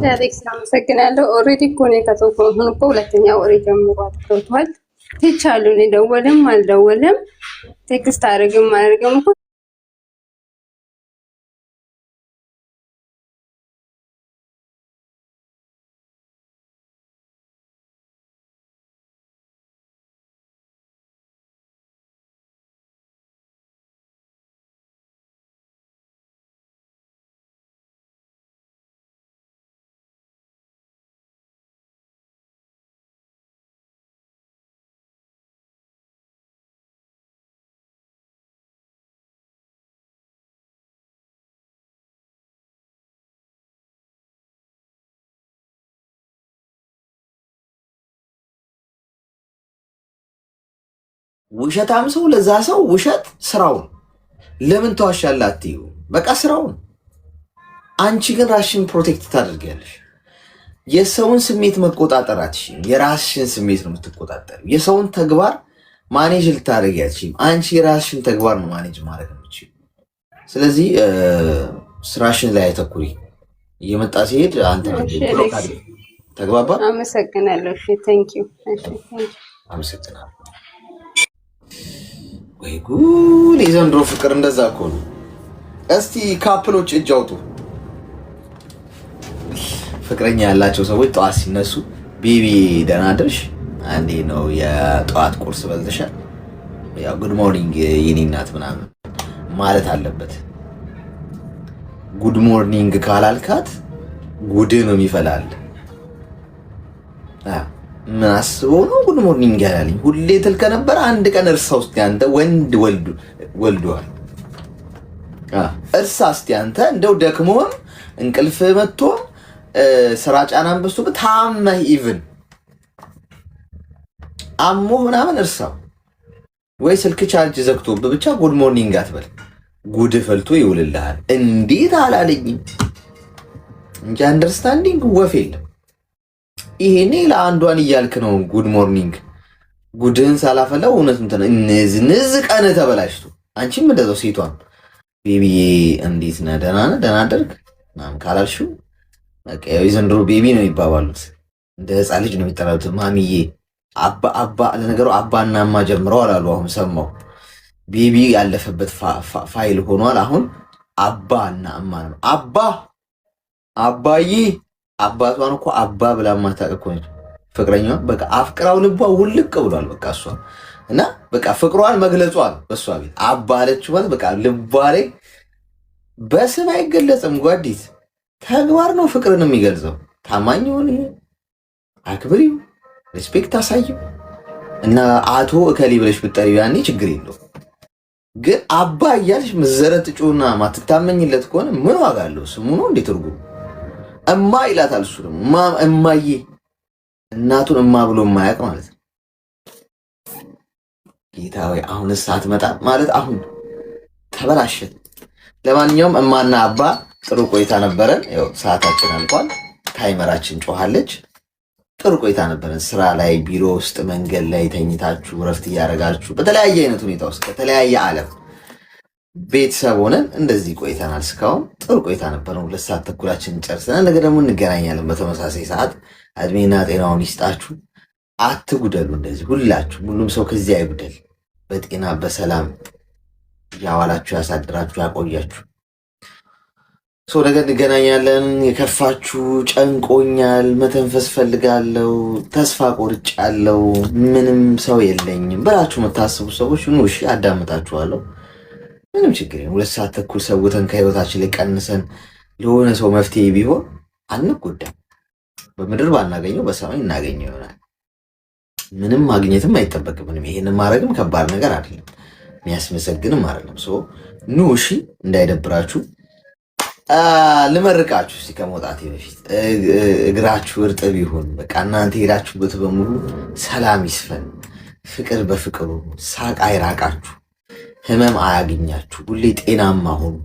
ዳይሬክት አመሰግናለሁ። ኦልሬዲ እኮ ነው ከተውኩት እኮ ሁለተኛ ወሬ ጀምሮ አትተውቷል። ትቻሉ ነው ደወለም አልደወለም ቴክስት አድርግም አድርግም እኮ ውሸታም ሰው ለዛ ሰው ውሸት ስራውን ለምን ተዋሻለህ አትዩ። በቃ ስራውን። አንቺ ግን ራስሽን ፕሮቴክት ታደርጊያለሽ። የሰውን ስሜት መቆጣጠር አትችይም። የራስሽን ስሜት ነው የምትቆጣጠር። የሰውን ተግባር ማኔጅ ልታደርጊ አትችይም። አንቺ የራስሽን ተግባር ነው ማኔጅ ማድረግ የምትችይው። ስለዚህ ስራሽን ላይ አተኩሪ። እየመጣ ሲሄድ አንተ ተግባባ። አመሰግናለሁ። እሺ ቴንክ ዩ። እሺ አመሰግናለሁ። ወይ ጉድ! የዘንድሮ ፍቅር እንደዛ እኮ ነው። እስቲ ካፕሎች እጅ አውጡ። ፍቅረኛ ያላቸው ሰዎች ጠዋት ሲነሱ ቤቢ ደህና አደርሽ፣ አንዴ ነው የጠዋት ቁርስ በልተሻል፣ ያው ጉድ ሞርኒንግ የኔ እናት ምናምን ማለት አለበት። ጉድ ሞርኒንግ ካላልካት ጉድ ነው የሚፈላል። ምን አስበው ነው ጉድ ሞርኒንግ ያላለኝ? ሁሌ ትል ከነበረ አንድ ቀን እርሳ ውስጥ ያንተ ወንድ ወልዷል። እርሳ እስቲ አንተ እንደው ደክሞም እንቅልፍ መጥቶ ስራ ጫናን በዝቶብህ ታመህ ኢቭን አሞ ምናምን እርሳው። ወይ ስልክ ቻርጅ ዘግቶብህ ብቻ ጉድ ሞርኒንግ አትበል። ጉድ ፈልቶ ይውልልሃል። እንዴት አላለኝም እንጂ አንደርስታንዲንግ ወፍ የለም። ይሄኔ ለአንዷን እያልክ ነው ጉድ ሞርኒንግ። ጉድህን ሳላፈላው እውነት እንትን ንዝ ቀን ተበላሽቶ አንቺም እንደዛው ሴቷን ቤቢዬ እንዴት ነህ ደህና ነህ ደህና አደርግ ምናምን ካላልሽው በቃ ያው የዘንድሮ ቤቢ ነው የሚባባሉት። እንደ ህፃን ልጅ ነው የሚጠራሉት። ማሚዬ አባ ለነገሩ አባና እማ ጀምረዋል አሉ። አሁን ሰማሁ ቤቢ ያለፈበት ፋይል ሆኗል። አሁን አባና እማ ነው። አባዬ አባቷን እኮ አባ ብላ ማታውቅ እኮ ነች ፍቅረኛዋ። በቃ አፍቅራው ልቧ ውልቅ ብሏል። በቃ እሷ እና በቃ ፍቅሯን መግለጿል በእሷ ቤት አባ አለችው ማለት በቃ ልቧ ላይ በስም አይገለጽም። ጓዲት ተግባር ነው ፍቅርን የሚገልጸው። ታማኝ ሆነ፣ አክብሪው፣ ሪስፔክት አሳየው እና አቶ እከሌ ብለሽ ብትጠሪው ያኔ ችግር የለው። ግን አባ እያልሽ ምዘረጥጩና ማትታመኝለት ከሆነ ምን ዋጋ አለው? ስሙ ነው እንዴት ትርጉም እማ ይላታል። እሱ ደግሞ እማዬ እናቱን እማ ብሎ የማያውቅ ማለት ነው። ጌታ ወይ አሁንስ አትመጣ ማለት አሁን ተበላሸን። ለማንኛውም እማና አባ ጥሩ ቆይታ ነበረን። ያው ሰዓታችን አልቋል። ታይመራችን ጮኻለች። ጥሩ ቆይታ ነበረን። ስራ ላይ፣ ቢሮ ውስጥ፣ መንገድ ላይ ተኝታችሁ ረፍት እያደረጋችሁ በተለያየ አይነት ሁኔታ ውስጥ ከተለያየ ዓለም ቤተሰብ ሆነን እንደዚህ ቆይተናል። እስካሁን ጥሩ ቆይታ ነበረን። 2 ሰዓት ተኩላችንን ጨርሰናል። ነገ ደግሞ እንገናኛለን በተመሳሳይ ሰዓት። እድሜና ጤናውን ይስጣችሁ። አትጉደሉ። እንደዚህ ሁላችሁ ሁሉም ሰው ከዚህ አይጉደል። በጤና በሰላም ያዋላችሁ ያሳድራችሁ ያቆያችሁ። ነገ እንገናኛለን። የከፋችሁ ጨንቆኛል፣ መተንፈስ ፈልጋለሁ፣ ተስፋ ቆርጫለሁ፣ ምንም ሰው የለኝም ብላችሁ የምታስቡ ሰዎች ኑ እሺ፣ አዳምጣችኋለሁ። ምንም ችግር የለም። 2 ሰዓት ተኩል ሰውተን ከህይወታችን ላይ ቀንሰን ለሆነ ሰው መፍትሄ ቢሆን አንጎዳም። በምድር ባናገኘው በሰማይ እናገኘው ይሆናል። ምንም ማግኘትም አይጠበቅብንም። ይሄንን ማድረግም ከባድ ነገር አይደለም፣ የሚያስመሰግንም አይደለም። ኑ እሺ፣ እንዳይደብራችሁ ልመርቃችሁ እስቲ ከመውጣቴ በፊት እግራችሁ እርጥብ ይሁን። በቃ እናንተ ሄዳችሁበት በሙሉ ሰላም ይስፈን፣ ፍቅር በፍቅሩ፣ ሳቅ አይራቃችሁ፣ ህመም አያገኛችሁ፣ ሁሌ ጤናማ ሁኑ።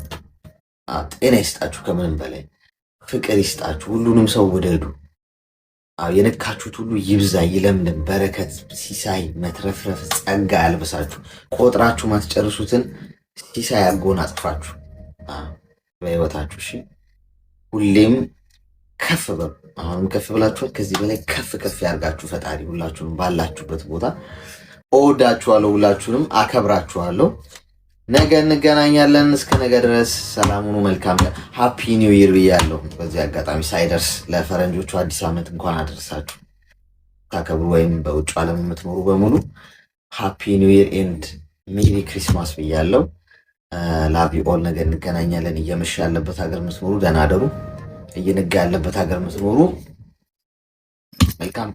ጤና ይስጣችሁ፣ ከምንም በላይ ፍቅር ይስጣችሁ። ሁሉንም ሰው ውደዱ። የነካችሁት ሁሉ ይብዛ፣ ይለምልም፣ በረከት፣ ሲሳይ፣ መትረፍረፍ፣ ጸጋ ያልበሳችሁ፣ ቆጥራችሁ ማትጨርሱትን ሲሳይ ያጎናጽፋችሁ በህይወታችሁ። እሺ ሁሌም ከፍ በሉ። አሁንም ከፍ ብላችኋል። ከዚህ በላይ ከፍ ከፍ ያርጋችሁ ፈጣሪ። ሁላችሁንም ባላችሁበት ቦታ እወዳችኋለሁ። ሁላችሁንም አከብራችኋለሁ። ነገ እንገናኛለን። እስከ ነገ ድረስ ሰላም ሁኑ። መልካም ሃፒ ኒው ይር ብያለሁ። በዚህ አጋጣሚ ሳይደርስ ለፈረንጆቹ አዲስ ዓመት እንኳን አደረሳችሁ ታከብሩ፣ ወይም በውጭ ዓለም የምትኖሩ በሙሉ ሃፒ ኒው ይር ኤንድ ሜሪ ክሪስማስ ብያለሁ። ላቪ ኦል። ነገ እንገናኛለን። እየመሸ ያለበት ሀገር የምትኖሩ ደህና አደሩ። እየነጋ ያለበት ሀገር የምትኖሩ መልካም